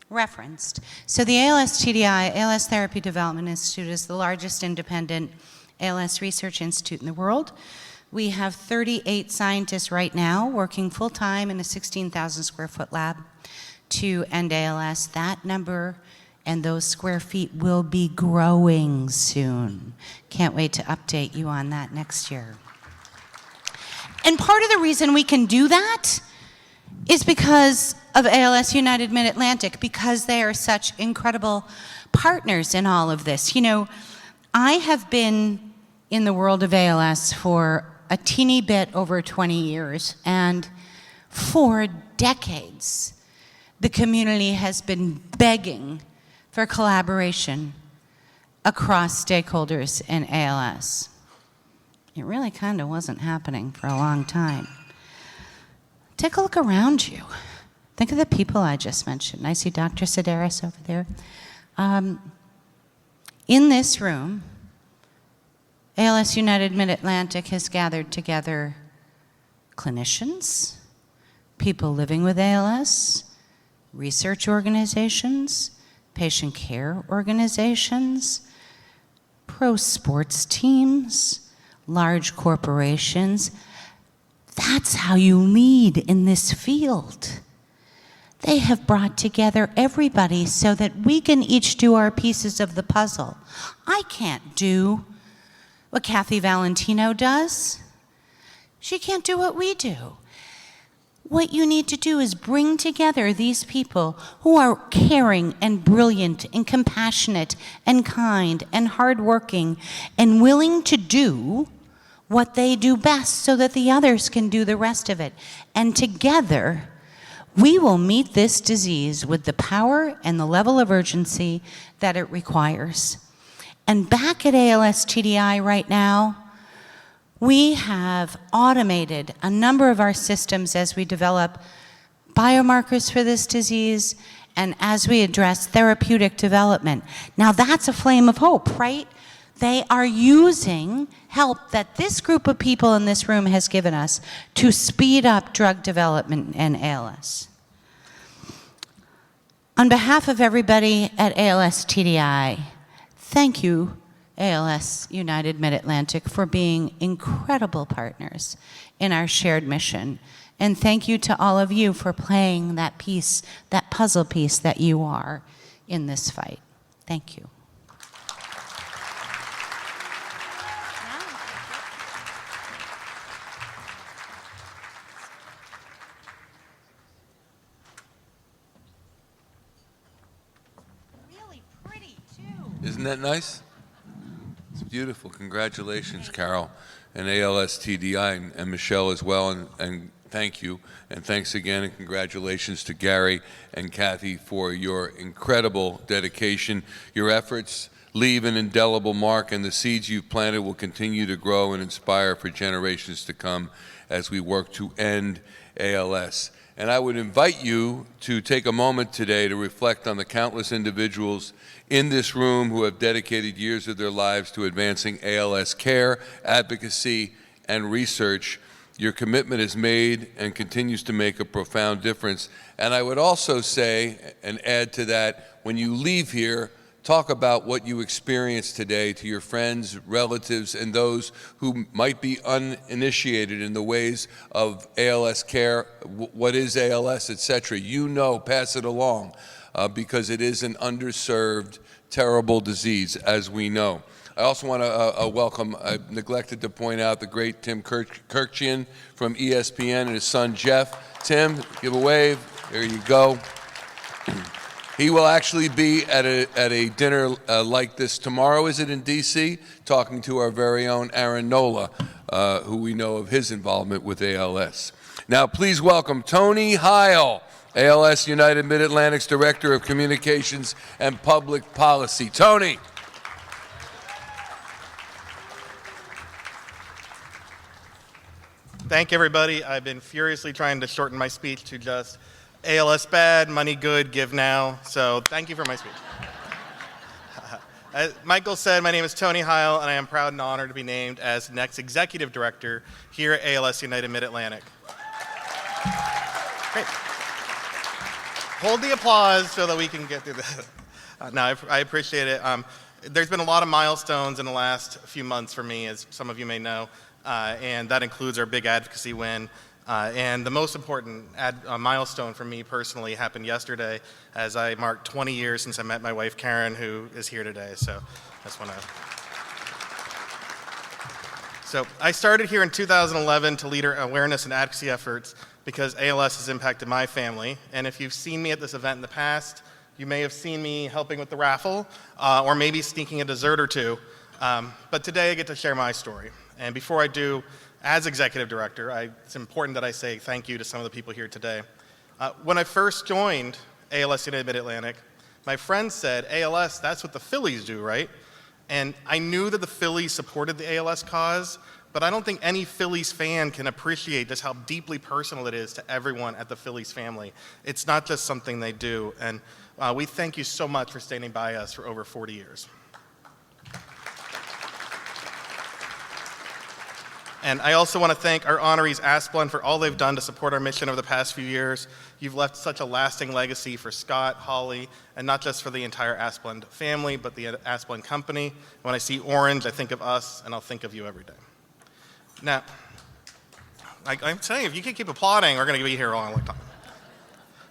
referenced. So the ALS-TDI, ALS Therapy Development Institute, is the largest independent ALS research institute in the world. We have 38 scientists right now working full-time in a 16,000 square foot lab to end ALS. That number and those square feet will be growing soon. Can't wait to update you on that next year. And part of the reason we can do that is because of ALS United Mid-Atlantic, because they are such incredible partners in all of this. I have been in the world of ALS for a teeny bit over 20 years, and for decades, the community has been begging for collaboration across stakeholders in ALS. It really kind of wasn't happening for a long time. Take a look around you. Think of the people I just mentioned. I see Dr. Sedaris over there. In this room, ALS United Mid-Atlantic has gathered together clinicians, people living with ALS, research organizations, patient care organizations, pro sports teams, large corporations. That's how you lead in this field. They have brought together everybody so that we can each do our pieces of the puzzle. I can't do what Kathy Valentino does. She can't do what we do. What you need to do is bring together these people who are caring and brilliant and compassionate and kind and hardworking and willing to do what they do best so that the others can do the rest of it. And together, we will meet this disease with the power and the level of urgency that it requires. And back at ALS-TDI right now, we have automated a number of our systems as we develop biomarkers for this disease and as we address therapeutic development. Now that's a flame of hope, right? They are using help that this group of people in this room has given us to speed up drug development in ALS. On behalf of everybody at ALS TDI, thank you, ALS United Mid-Atlantic, for being incredible partners in our shared mission. And thank you to all of you for playing that piece, that puzzle piece that you are in this fight. Thank you. Isn't that nice? It's beautiful. Congratulations, Carol, and ALS TDI, and Michelle as well, and thank you. And thanks again, and congratulations to Gary and Kathy for your incredible dedication. Your efforts leave an indelible mark, and the seeds you've planted will continue to grow and inspire for generations to come as we work to end ALS. And I would invite you to take a moment today to reflect on the countless individuals in this room who have dedicated years of their lives to advancing ALS care, advocacy, and research. Your commitment has made and continues to make a profound difference. And I would also say, and add to that, when you leave here, talk about what you experienced today to your friends, relatives, and those who might be uninitiated in the ways of ALS care, what is ALS, etc. You know, pass it along, because it is an underserved, terrible disease, as we know. I also want to welcome, I neglected to point out, the great Tim Kirkjian from ESPN and his son Jeff. Tim, give a wave. There you go. He will actually be at a dinner like this tomorrow. Is it in D.C.? Talking to our very own Aaron Nola, who we know of his involvement with ALS. Now, please welcome Tony Heil, ALS United Mid-Atlantic's Director of Communications and Public Policy. Tony. Thank you, everybody. I've been furiously trying to shorten my speech to just ALS bad, money good, give now. So thank you for my speech. As Michael said, my name is Tony Heil, and I am proud and honored to be named as the next Executive Director here at ALS United Mid-Atlantic. Great. Hold the applause so that we can get through this. No, I appreciate it. There's been a lot of milestones in the last few months for me, as some of you may know, and that includes our big advocacy win. And the most important milestone for me personally happened yesterday, as I marked 20 years since I met my wife Karen, who is here today. So I just want to. So I started here in 2011 to lead our awareness and advocacy efforts because ALS has impacted my family. And if you've seen me at this event in the past, you may have seen me helping with the raffle, or maybe sneaking a dessert or two. But today I get to share my story. And before I do, as Executive Director, it's important that I say thank you to some of the people here today. When I first joined ALS United Mid-Atlantic, my friends said, ALS, that's what the Phillies do, right? And I knew that the Phillies supported the ALS cause, but I don't think any Phillies fan can appreciate just how deeply personal it is to everyone at the Phillies family. It's not just something they do, and we thank you so much for standing by us for over 40 years. And I also want to thank our honorees Asplundh for all they've done to support our mission over the past few years. You've left such a lasting legacy for Scott, Holly, and not just for the entire Asplundh family, but the Asplundh company. When I see orange, I think of us, and I'll think of you every day. Now, I'm saying, if you can keep applauding, we're going to be here a long time.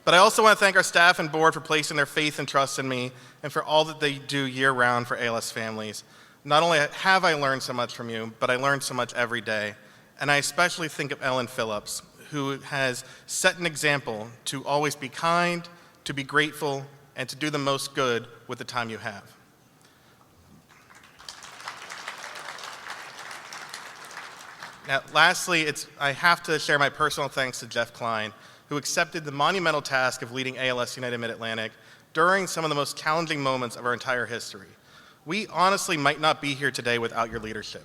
But I also want to thank our staff and board for placing their faith and trust in me, and for all that they do year-round for ALS families. Not only have I learned so much from you, but I learn so much every day. And I especially think of Ellen Phillips, who has set an example to always be kind, to be grateful, and to do the most good with the time you have. Now, lastly, I have to share my personal thanks to Jeff Klein, who accepted the monumental task of leading ALS United Mid-Atlantic during some of the most challenging moments of our entire history. We honestly might not be here today without your leadership.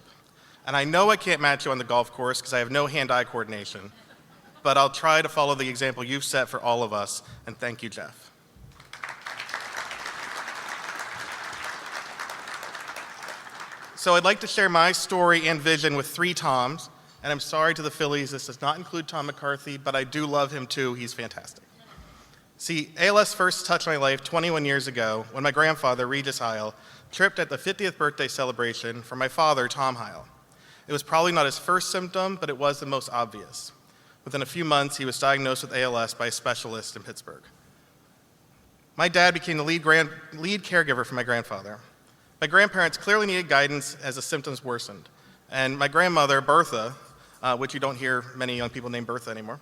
And I know I can't match you on the golf course because I have no hand-eye coordination, but I'll try to follow the example you've set for all of us, and thank you, Jeff. So I'd like to share my story and vision with 3 Toms, and I'm sorry to the Phillies, this does not include Tom McCarthy, but I do love him too, he's fantastic. See, ALS first touched my life 21 years ago when my grandfather, Regis Heil, tripped at the 50th birthday celebration for my father, Tom Heil. It was probably not his first symptom, but it was the most obvious. Within a few months, he was diagnosed with ALS by a specialist in Pittsburgh. My dad became the lead caregiver for my grandfather. My grandparents clearly needed guidance as the symptoms worsened. And my grandmother, Bertha, which you don't hear many young people named Bertha anymore,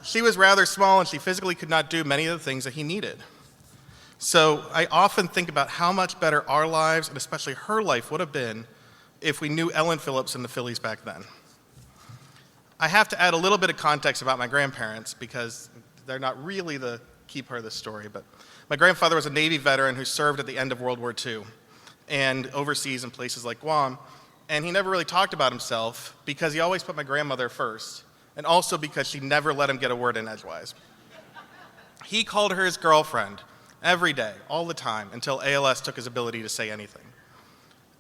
she was rather small and she physically could not do many of the things that he needed. So I often think about how much better our lives, and especially her life, would have been if we knew Ellen Phillips and the Phillies back then. I have to add a little bit of context about my grandparents because they're not really the key part of this story, but my grandfather was a Navy veteran who served at the end of World War II and overseas in places like Guam, and he never really talked about himself because he always put my grandmother first, and also because she never let him get a word in edgewise. He called her his girlfriend every day, all the time, until ALS took his ability to say anything.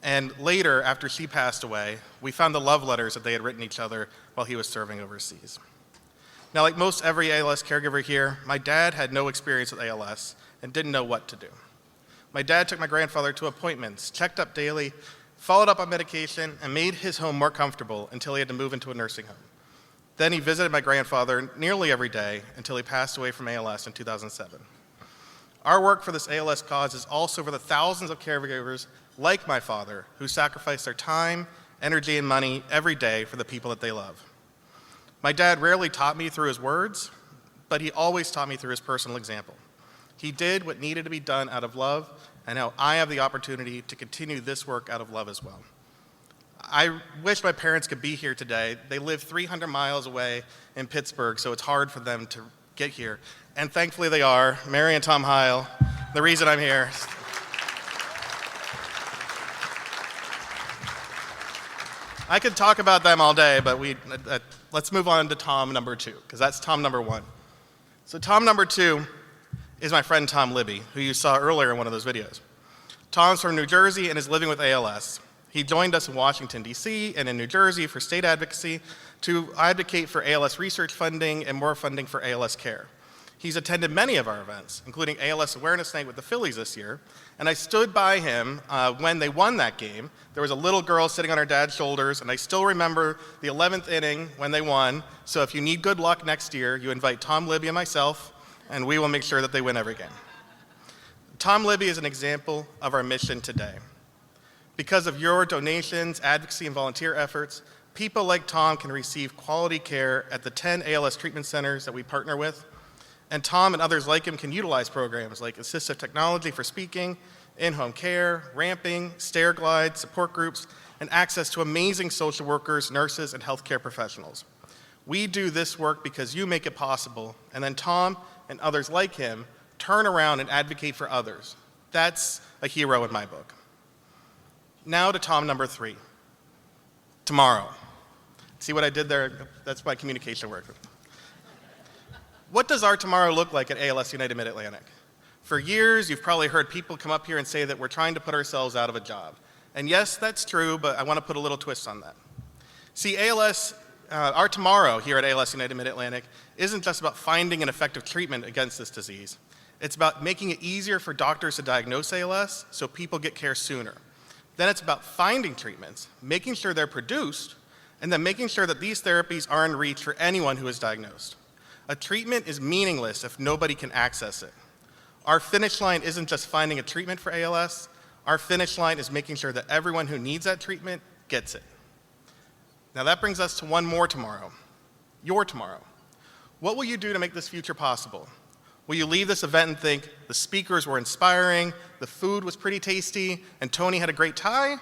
And later, after she passed away, we found the love letters that they had written each other while he was serving overseas. Now, like most every ALS caregiver here, my dad had no experience with ALS and didn't know what to do. My dad took my grandfather to appointments, checked up daily, followed up on medication, and made his home more comfortable until he had to move into a nursing home. Then he visited my grandfather nearly every day until he passed away from ALS in 2007. Our work for this ALS cause is also for the thousands of caregivers like my father who sacrifice their time, energy, and money every day for the people that they love. My dad rarely taught me through his words, but he always taught me through his personal example. He did what needed to be done out of love, and now I have the opportunity to continue this work out of love as well. I wish my parents could be here today. They live 300 miles away in Pittsburgh, so it's hard for them to get here. And thankfully they are. Mary and Tom Heil, the reason I'm here. I could talk about them all day, but let's move on to Tom number 2, because that's Tom number 1. So Tom number 2 is my friend Tom Libby, who you saw earlier in one of those videos. Tom's from New Jersey and is living with ALS. He joined us in Washington, D.C. and in New Jersey for state advocacy to advocate for ALS research funding and more funding for ALS care. He's attended many of our events, including ALS Awareness Night with the Phillies this year, and I stood by him when they won that game. There was a little girl sitting on her dad's shoulders, and I still remember the 11th inning when they won. So if you need good luck next year, you invite Tom Libby and myself, and we will make sure that they win every game. Tom Libby is an example of our mission today. Because of your donations, advocacy, and volunteer efforts, people like Tom can receive quality care at the 10 ALS treatment centers that we partner with. And Tom and others like him can utilize programs like assistive technology for speaking, in-home care, ramping, stair glides, support groups, and access to amazing social workers, nurses, and healthcare professionals. We do this work because you make it possible, and then Tom and others like him turn around and advocate for others. That's a hero in my book. Now to Tom number 3, tomorrow. See what I did there? That's my communication work. What does our tomorrow look like at ALS United Mid-Atlantic? For years, you've probably heard people come up here and say that we're trying to put ourselves out of a job. And yes, that's true, but I want to put a little twist on that. See, our tomorrow here at ALS United Mid-Atlantic isn't just about finding an effective treatment against this disease. It's about making it easier for doctors to diagnose ALS so people get care sooner. Then it's about finding treatments, making sure they're produced, and then making sure that these therapies are in reach for anyone who is diagnosed. A treatment is meaningless if nobody can access it. Our finish line isn't just finding a treatment for ALS. Our finish line is making sure that everyone who needs that treatment gets it. Now that brings us to one more tomorrow, your tomorrow. What will you do to make this future possible? Will you leave this event and think, the speakers were inspiring, the food was pretty tasty, and Tony had a great tie,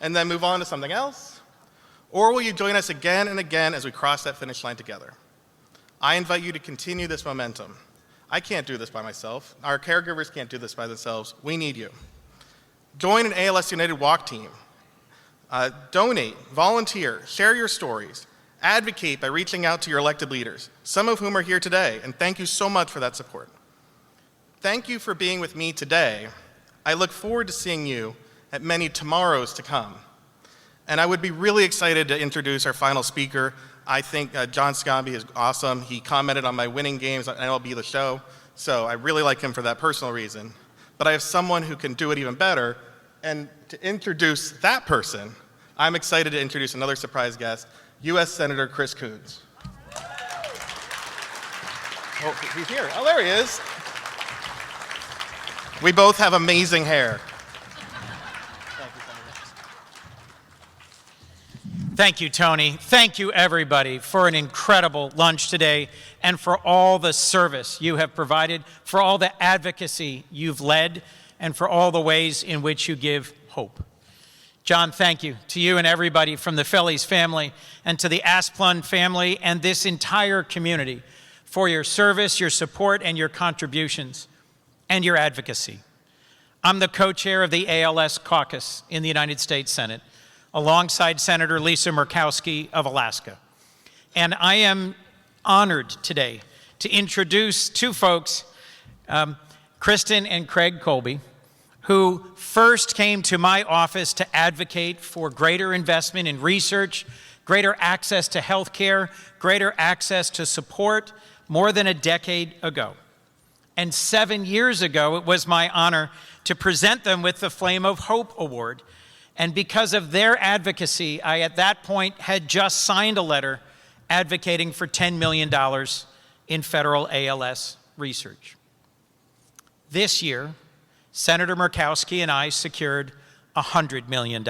and then move on to something else? Or will you join us again and again as we cross that finish line together? I invite you to continue this momentum. I can't do this by myself. Our caregivers can't do this by themselves. We need you. Join an ALS United walk team. Donate, volunteer, share your stories. Advocate by reaching out to your elected leaders, some of whom are here today, and thank you so much for that support. Thank you for being with me today. I look forward to seeing you at many tomorrows to come. And I would be really excited to introduce our final speaker. I think John Scambi is awesome. He commented on my winning games on MLB The Show, so I really like him for that personal reason. But I have someone who can do it even better, and to introduce that person, I'm excited to introduce another surprise guest, U.S. Senator Chris Coons. Oh, he's here. Oh, there he is. We both have amazing hair. Thank you, Tony. Thank you, everybody, for an incredible lunch today and for all the service you have provided, for all the advocacy you've led, and for all the ways in which you give hope. John, thank you to you and everybody from the Phillies family and to the Asplundh family and this entire community for your service, your support, and your contributions, and your advocacy. I'm the co-chair of the ALS caucus in the United States Senate, alongside Senator Lisa Murkowski of Alaska. And I am honored today to introduce two folks, Kristen and Craig Colby, who first came to my office to advocate for greater investment in research, greater access to health care, greater access to support more than a decade ago. And 7 years ago, it was my honor to present them with the Flame of Hope Award. And because of their advocacy, I at that point had just signed a letter advocating for $10 million in federal ALS research. This year, Senator Murkowski and I secured $100 million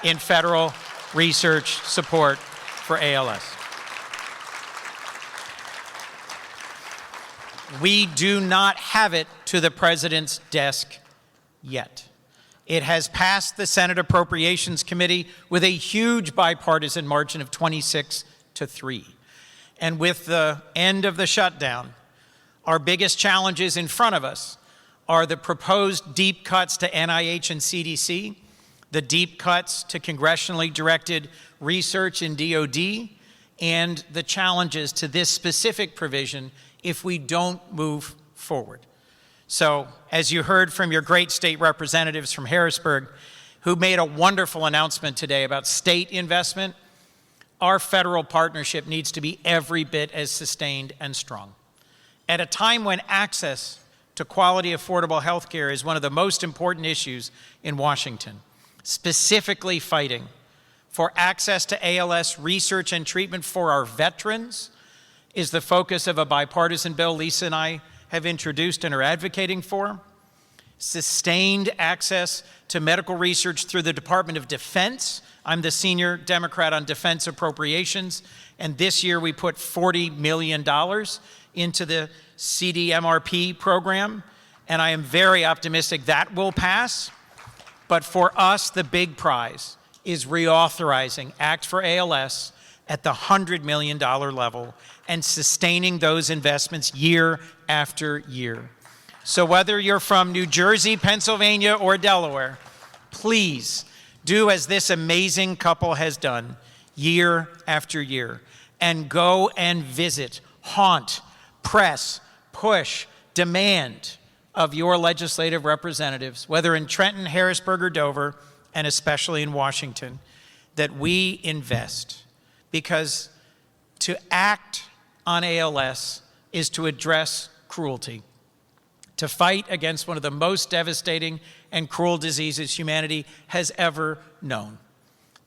in federal research support for ALS. We do not have it to the president's desk yet. It has passed the Senate Appropriations Committee with a huge bipartisan margin of 26-3. And with the end of the shutdown, our biggest challenges in front of us are the proposed deep cuts to NIH and CDC, the deep cuts to congressionally directed research in DOD, and the challenges to this specific provision if we don't move forward. So, as you heard from your great state representatives from Harrisburg, who made a wonderful announcement today about state investment, our federal partnership needs to be every bit as sustained and strong. At a time when access to quality, affordable health care is one of the most important issues in Washington, specifically fighting for access to ALS research and treatment for our veterans is the focus of a bipartisan bill Lisa and I have introduced and are advocating for. Sustained access to medical research through the Department of Defense. I'm the senior Democrat on defense appropriations, and this year we put $40 million into the CDMRP program, and I am very optimistic that will pass. But for us, the big prize is reauthorizing Act for ALS at the $100 million level and sustaining those investments year after year. So whether you're from New Jersey, Pennsylvania, or Delaware, please do as this amazing couple has done year after year and go and visit, haunt, press, push, demand of your legislative representatives, whether in Trenton, Harrisburg, or Dover, and especially in Washington, that we invest. Because to act on ALS is to address cruelty, to fight against one of the most devastating and cruel diseases humanity has ever known.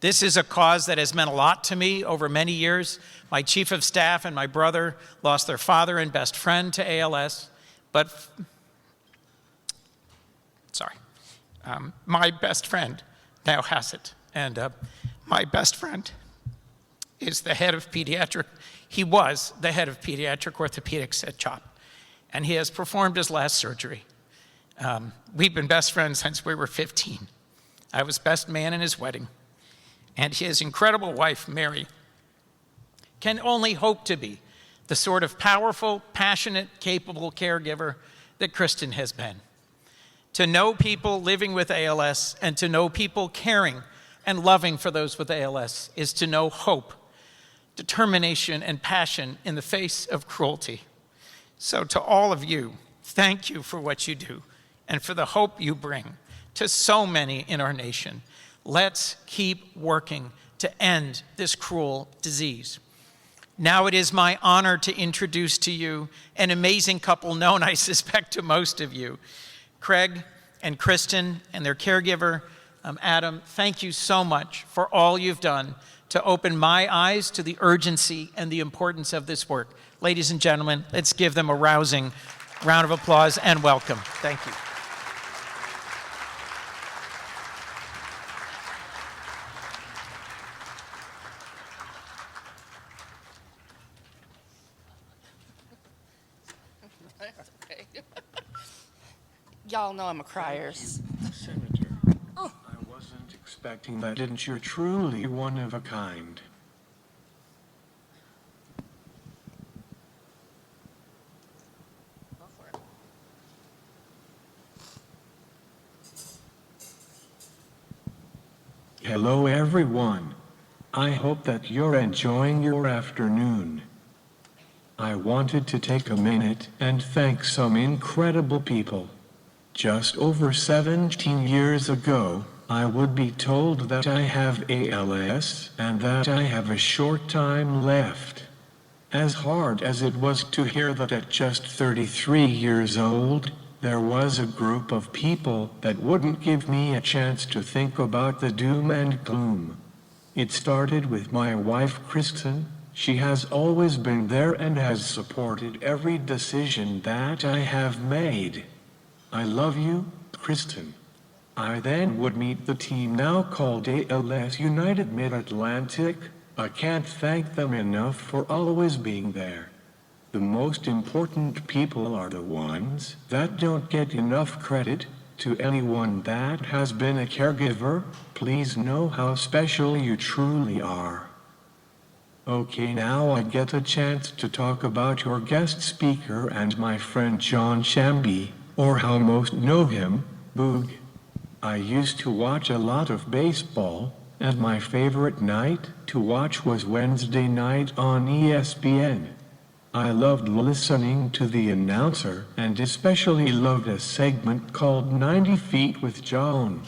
This is a cause that has meant a lot to me over many years. My chief of staff and my brother lost their father and best friend to ALS, but my best friend now has it, and my best friend is the head of pediatric. He was the head of pediatric orthopedics at CHOP, and he has performed his last surgery. We've been best friends since we were 15. I was best man in his wedding, and his incredible wife, Mary, can only hope to be the sort of powerful, passionate, capable caregiver that Kristen has been. To know people living with ALS and to know people caring and loving for those with ALS is to know hope, determination, and passion in the face of cruelty. So to all of you, thank you for what you do and for the hope you bring to so many in our nation. Let's keep working to end this cruel disease. Now it is my honor to introduce to you an amazing couple known, I suspect, to most of you. Craig and Kristen and their caregiver, Adam, thank you so much for all you've done to open my eyes to the urgency and the importance of this work. Ladies and gentlemen, let's give them a rousing round of applause and welcome. Thank you. Y'all know I'm a criers. Senator, I wasn't expecting that. Didn't you're truly one of a kind. Hello everyone. I hope that you're enjoying your afternoon. I wanted to take a minute and thank some incredible people. Just over 17 years ago, I would be told that I have ALS and that I have a short time left. As hard as it was to hear that at just 33 years old, there was a group of people that wouldn't give me a chance to think about the doom and gloom. It started with my wife Kristen. She has always been there and has supported every decision that I have made. I love you, Kristen. I then would meet the team now called ALS United Mid-Atlantic. I can't thank them enough for always being there. The most important people are the ones that don't get enough credit. To anyone that has been a caregiver, please know how special you truly are. Okay, now I get a chance to talk about your guest speaker and my friend John Shamby, or how most know him, Boog. I used to watch a lot of baseball, and my favorite night to watch was Wednesday night on ESPN. I loved listening to the announcer and especially loved a segment called 90 Feet with John.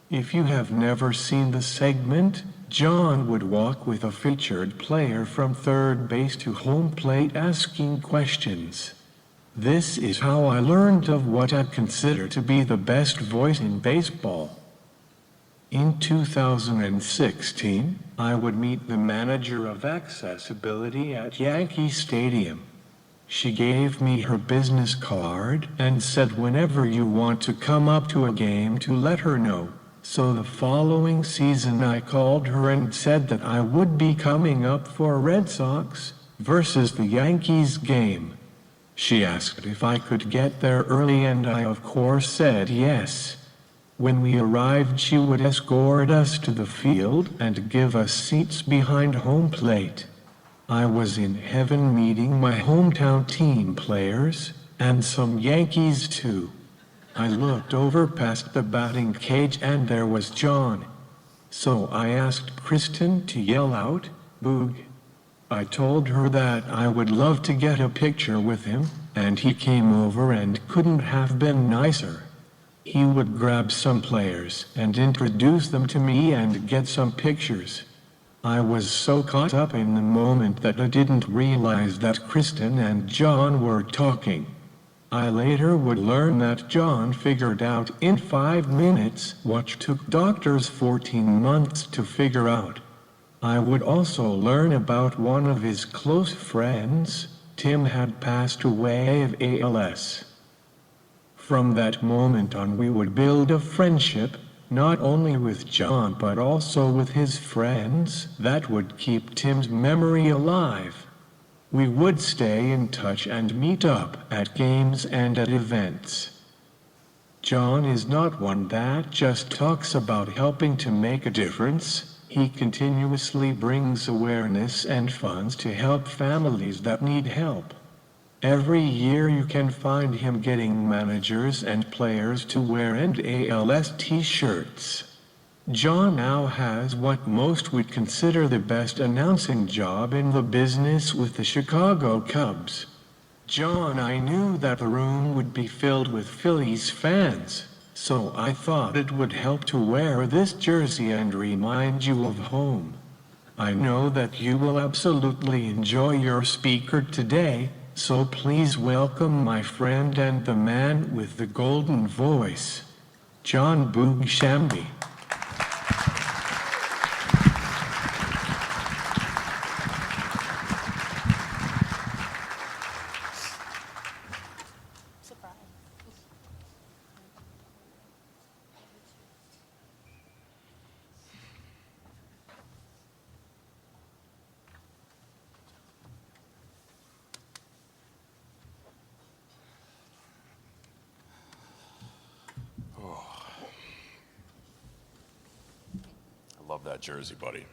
If you have never seen the segment, John would walk with a featured player from third base to home plate asking questions. This is how I learned of what I consider to be the best voice in baseball. In 2016, I would meet the manager of accessibility at Yankee Stadium. She gave me her business card and said whenever you want to come up to a game to let her know. So the following season I called her and said that I would be coming up for Red Sox versus the Yankees game. She asked if I could get there early and I of course said yes. When we arrived, she would escort us to the field and give us seats behind home plate. I was in heaven meeting my hometown team players, and some Yankees too. I looked over past the batting cage and there was John. So I asked Kristen to yell out, "Boog." I told her that I would love to get a picture with him, and he came over and couldn't have been nicer. He would grab some players and introduce them to me and get some pictures. I was so caught up in the moment that I didn't realize that Kristen and John were talking. I later would learn that John figured out in 5 minutes what took doctors 14 months to figure out. I would also learn about one of his close friends. Tim had passed away of ALS. From that moment on we would build a friendship, not only with John but also with his friends, that would keep Tim's memory alive. We would stay in touch and meet up at games and at events. John is not one that just talks about helping to make a difference. He continuously brings awareness and funds to help families that need help. Every year you can find him getting managers and players to wear ALS t-shirts. John now has what most would consider the best announcing job in the business with the Chicago Cubs. John, I knew that the room would be filled with Phillies fans. so I thought it would help to wear this jersey and remind you of home. I know that you will absolutely enjoy your speaker today, so please welcome my friend and the man with the golden voice, John Boog Shambi. Love that jersey, buddy.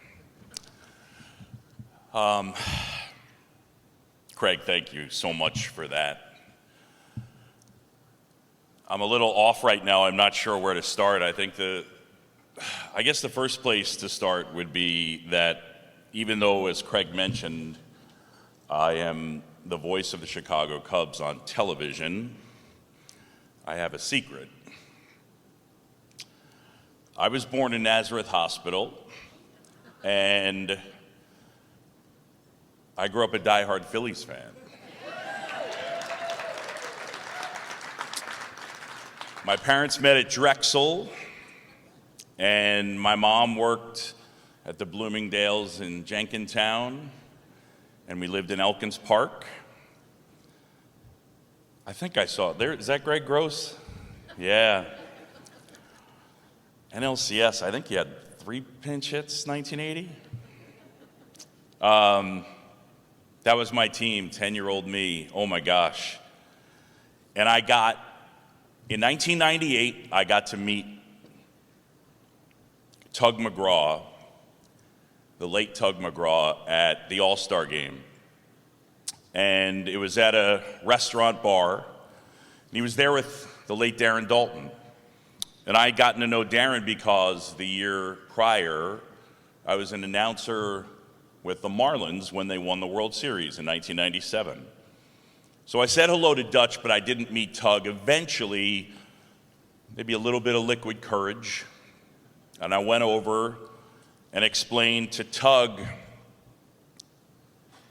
Craig, thank you so much for that. I'm a little off right now. I'm not sure where to start. I guess the first place to start would be that even though, as Craig mentioned, I am the voice of the Chicago Cubs on television, I have a secret. I was born in Nazareth Hospital, and I grew up a diehard Phillies fan. My parents met at Drexel, and my mom worked at the Bloomingdale's in Jenkintown, and we lived in Elkins Park. I think I saw it there. Is that Greg Gross? Yeah. NLCS, I think he had 3 pinch hits, 1980. That was my team, 10-year-old me. Oh my gosh. And in 1998, I got to meet Tug McGraw, the late Tug McGraw, at the All-Star game. And it was at a restaurant bar. And he was there with the late Darren Dalton. And I had gotten to know Darren because the year prior, I was an announcer with the Marlins when they won the World Series in 1997. So I said hello to Dutch, but I didn't meet Tug. Eventually, maybe a little bit of liquid courage, and I went over and explained to Tug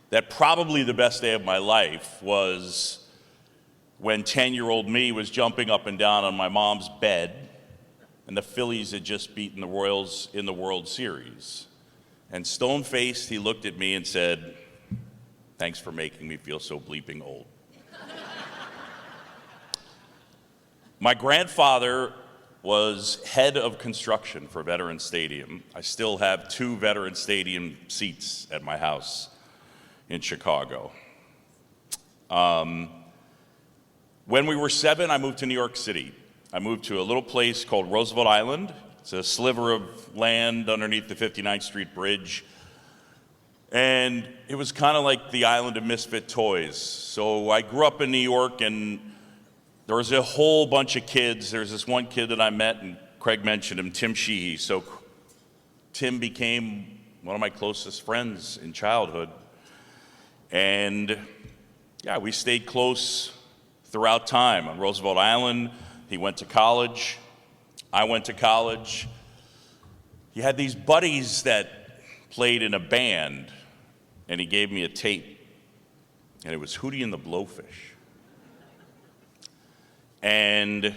that probably the best day of my life was when 10-year-old me was jumping up and down on my mom's bed, and the Phillies had just beaten the Royals in the World Series. And stone-faced, he looked at me and said, "Thanks for making me feel so bleeping old." My grandfather was head of construction for Veterans Stadium. I still have 2 Veterans Stadium seats at my house in Chicago. When we were 7, I moved to New York City. I moved to a little place called Roosevelt Island. It's a sliver of land underneath the 59th Street Bridge. And it was kind of like the island of misfit toys. So I grew up in New York, and there was a whole bunch of kids. There's this one kid that I met, and Craig mentioned him, Tim Sheehy. So Tim became one of my closest friends in childhood. And yeah, we stayed close throughout time. On Roosevelt Island, he went to college. I went to college. He had these buddies that played in a band, and he gave me a tape, and it was Hootie and the Blowfish. And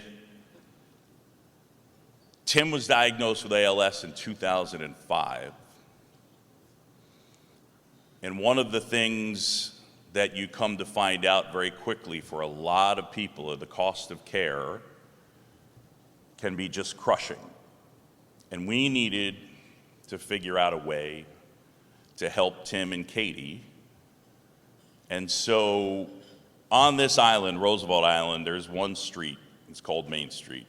Tim was diagnosed with ALS in 2005. And one of the things that you come to find out very quickly for a lot of people are the cost of care can be just crushing. And we needed to figure out a way to help Tim and Katie. And so on this island, Roosevelt Island, there's one street. It's called Main Street.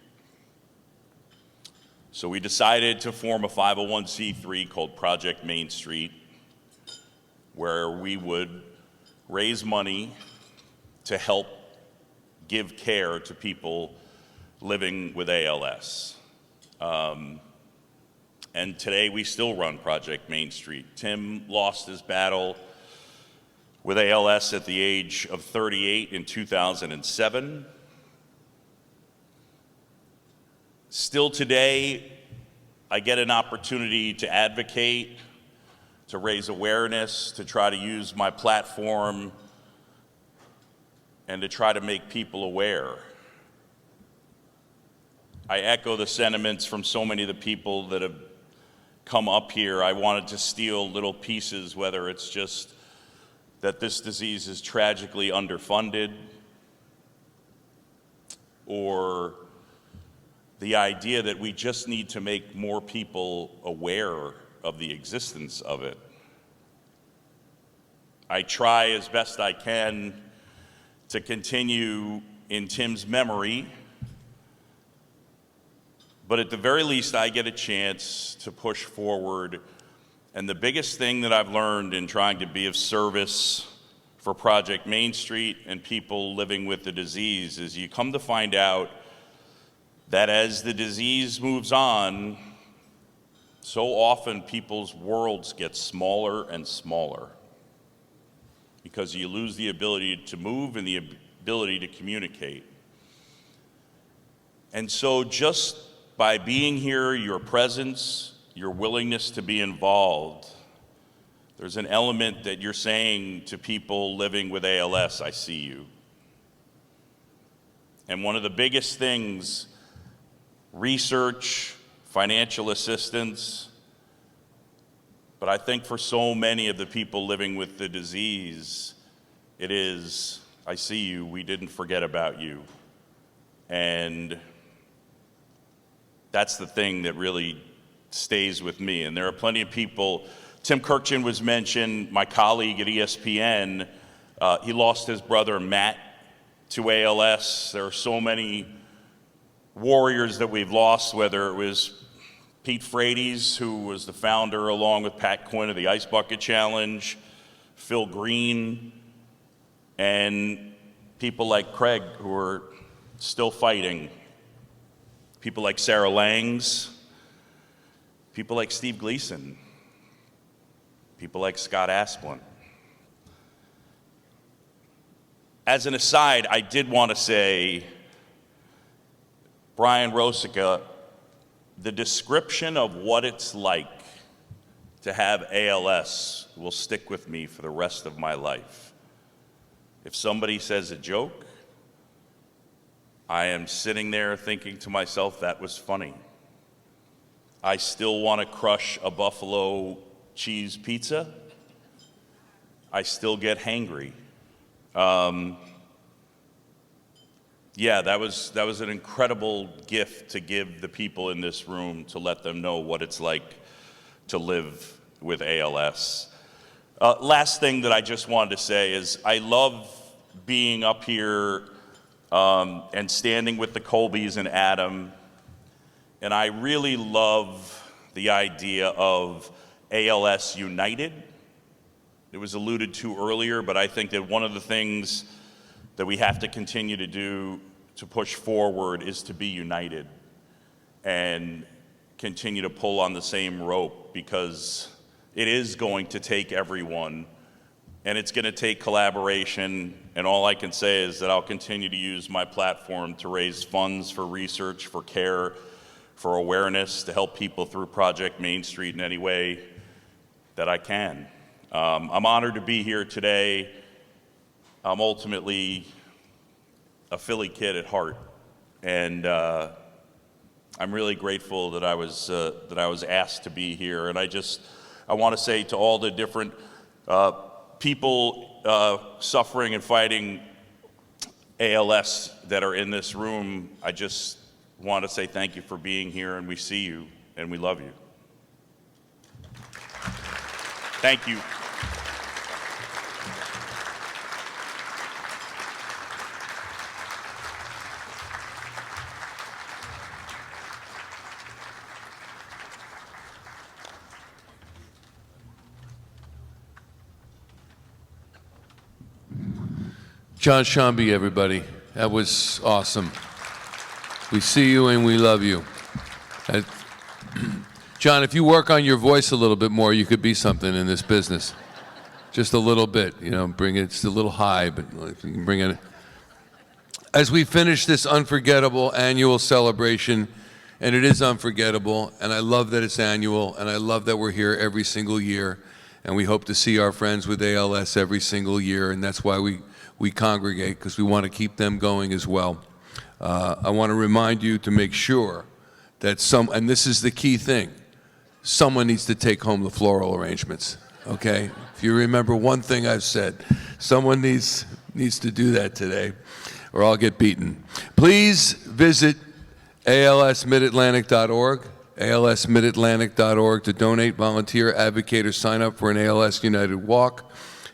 So we decided to form a 501c3 called Project Main Street, where we would raise money to help give care to people living with ALS. And today we still run Project Main Street. Tim lost his battle with ALS at the age of 38 in 2007. Still today, I get an opportunity to advocate, to raise awareness, to try to use my platform, and to try to make people aware. I echo the sentiments from so many of the people that have come up here. I wanted to steal little pieces, whether it's just that this disease is tragically underfunded, or the idea that we just need to make more people aware of the existence of it. I try as best I can to continue in Tim's memory, but at the very least I get a chance to push forward. And the biggest thing that I've learned in trying to be of service for Project Main Street and people living with the disease is you come to find out that as the disease moves on, so often people's worlds get smaller and smaller because you lose the ability to move and the ability to communicate. And so just by being here, your presence, your willingness to be involved, there's an element that you're saying to people living with ALS, I see you. And one of the biggest things, research, financial assistance, but I think for so many of the people living with the disease, it is, I see you, we didn't forget about you. And that's the thing that really stays with me. And there are plenty of people, Tim Kirkchin was mentioned, my colleague at ESPN, he lost his brother Matt to ALS. There are so many warriors that we've lost, whether it was Pete Frates, who was the founder along with Pat Quinn of the Ice Bucket Challenge, Phil Green, and people like Craig who are still fighting, people like Sarah Langs, people like Steve Gleason, people like Scott Asplundh. As an aside, I did want to say, Brian Rosica, the description of what it's like to have ALS will stick with me for the rest of my life. If somebody says a joke, I am sitting there thinking to myself, that was funny. I still want to crush a buffalo cheese pizza. I still get hangry. Yeah, that was an incredible gift to give the people in this room, to let them know what it's like to live with ALS. Last thing that I just wanted to say is I love being up here and standing with the Colbys and Adam, and I really love the idea of ALS United. It was alluded to earlier, but I think that one of the things that we have to continue to do to push forward is to be united and continue to pull on the same rope, because it is going to take everyone, and it's going to take collaboration. And all I can say is that I'll continue to use my platform to raise funds for research, for care, for awareness, to help people through Project Main Street in any way that I can. I'm honored to be here today. I'm ultimately a Philly kid at heart, and I'm really grateful that I was asked to be here. And I want to say to all the different people suffering and fighting ALS that are in this room, I just want to say thank you for being here, and we see you and we love you. Thank you. John Shambi, everybody. That was awesome. We see you and we love you. John, if you work on your voice a little bit more, you could be something in this business. Just a little bit, bring it, it's a little high, but if you can bring it. As we finish this unforgettable annual celebration, and it is unforgettable, and I love that it's annual, and I love that we're here every single year, and we hope to see our friends with ALS every single year, and that's why we congregate, because we want to keep them going as well. I want to remind you to make sure that and this is the key thing, someone needs to take home the floral arrangements, okay? If you remember one thing I've said, someone needs to do that today, or I'll get beaten. Please visit alsmidatlantic.org, alsmidatlantic.org to donate, volunteer, advocate, or sign up for an ALS United Walk.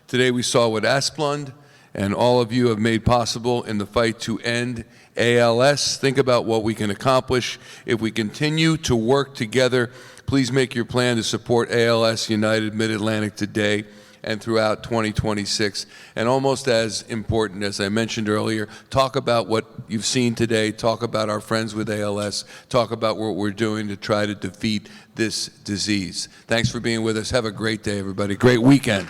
Today we saw what Asplundh and all of you have made possible in the fight to end ALS. Think about what we can accomplish if we continue to work together. Please make your plan to support ALS United Mid-Atlantic today and throughout 2026. And almost as important, as I mentioned earlier, talk about what you've seen today, talk about our friends with ALS, talk about what we're doing to try to defeat this disease. Thanks for being with us. Have a great day, everybody. Great weekend.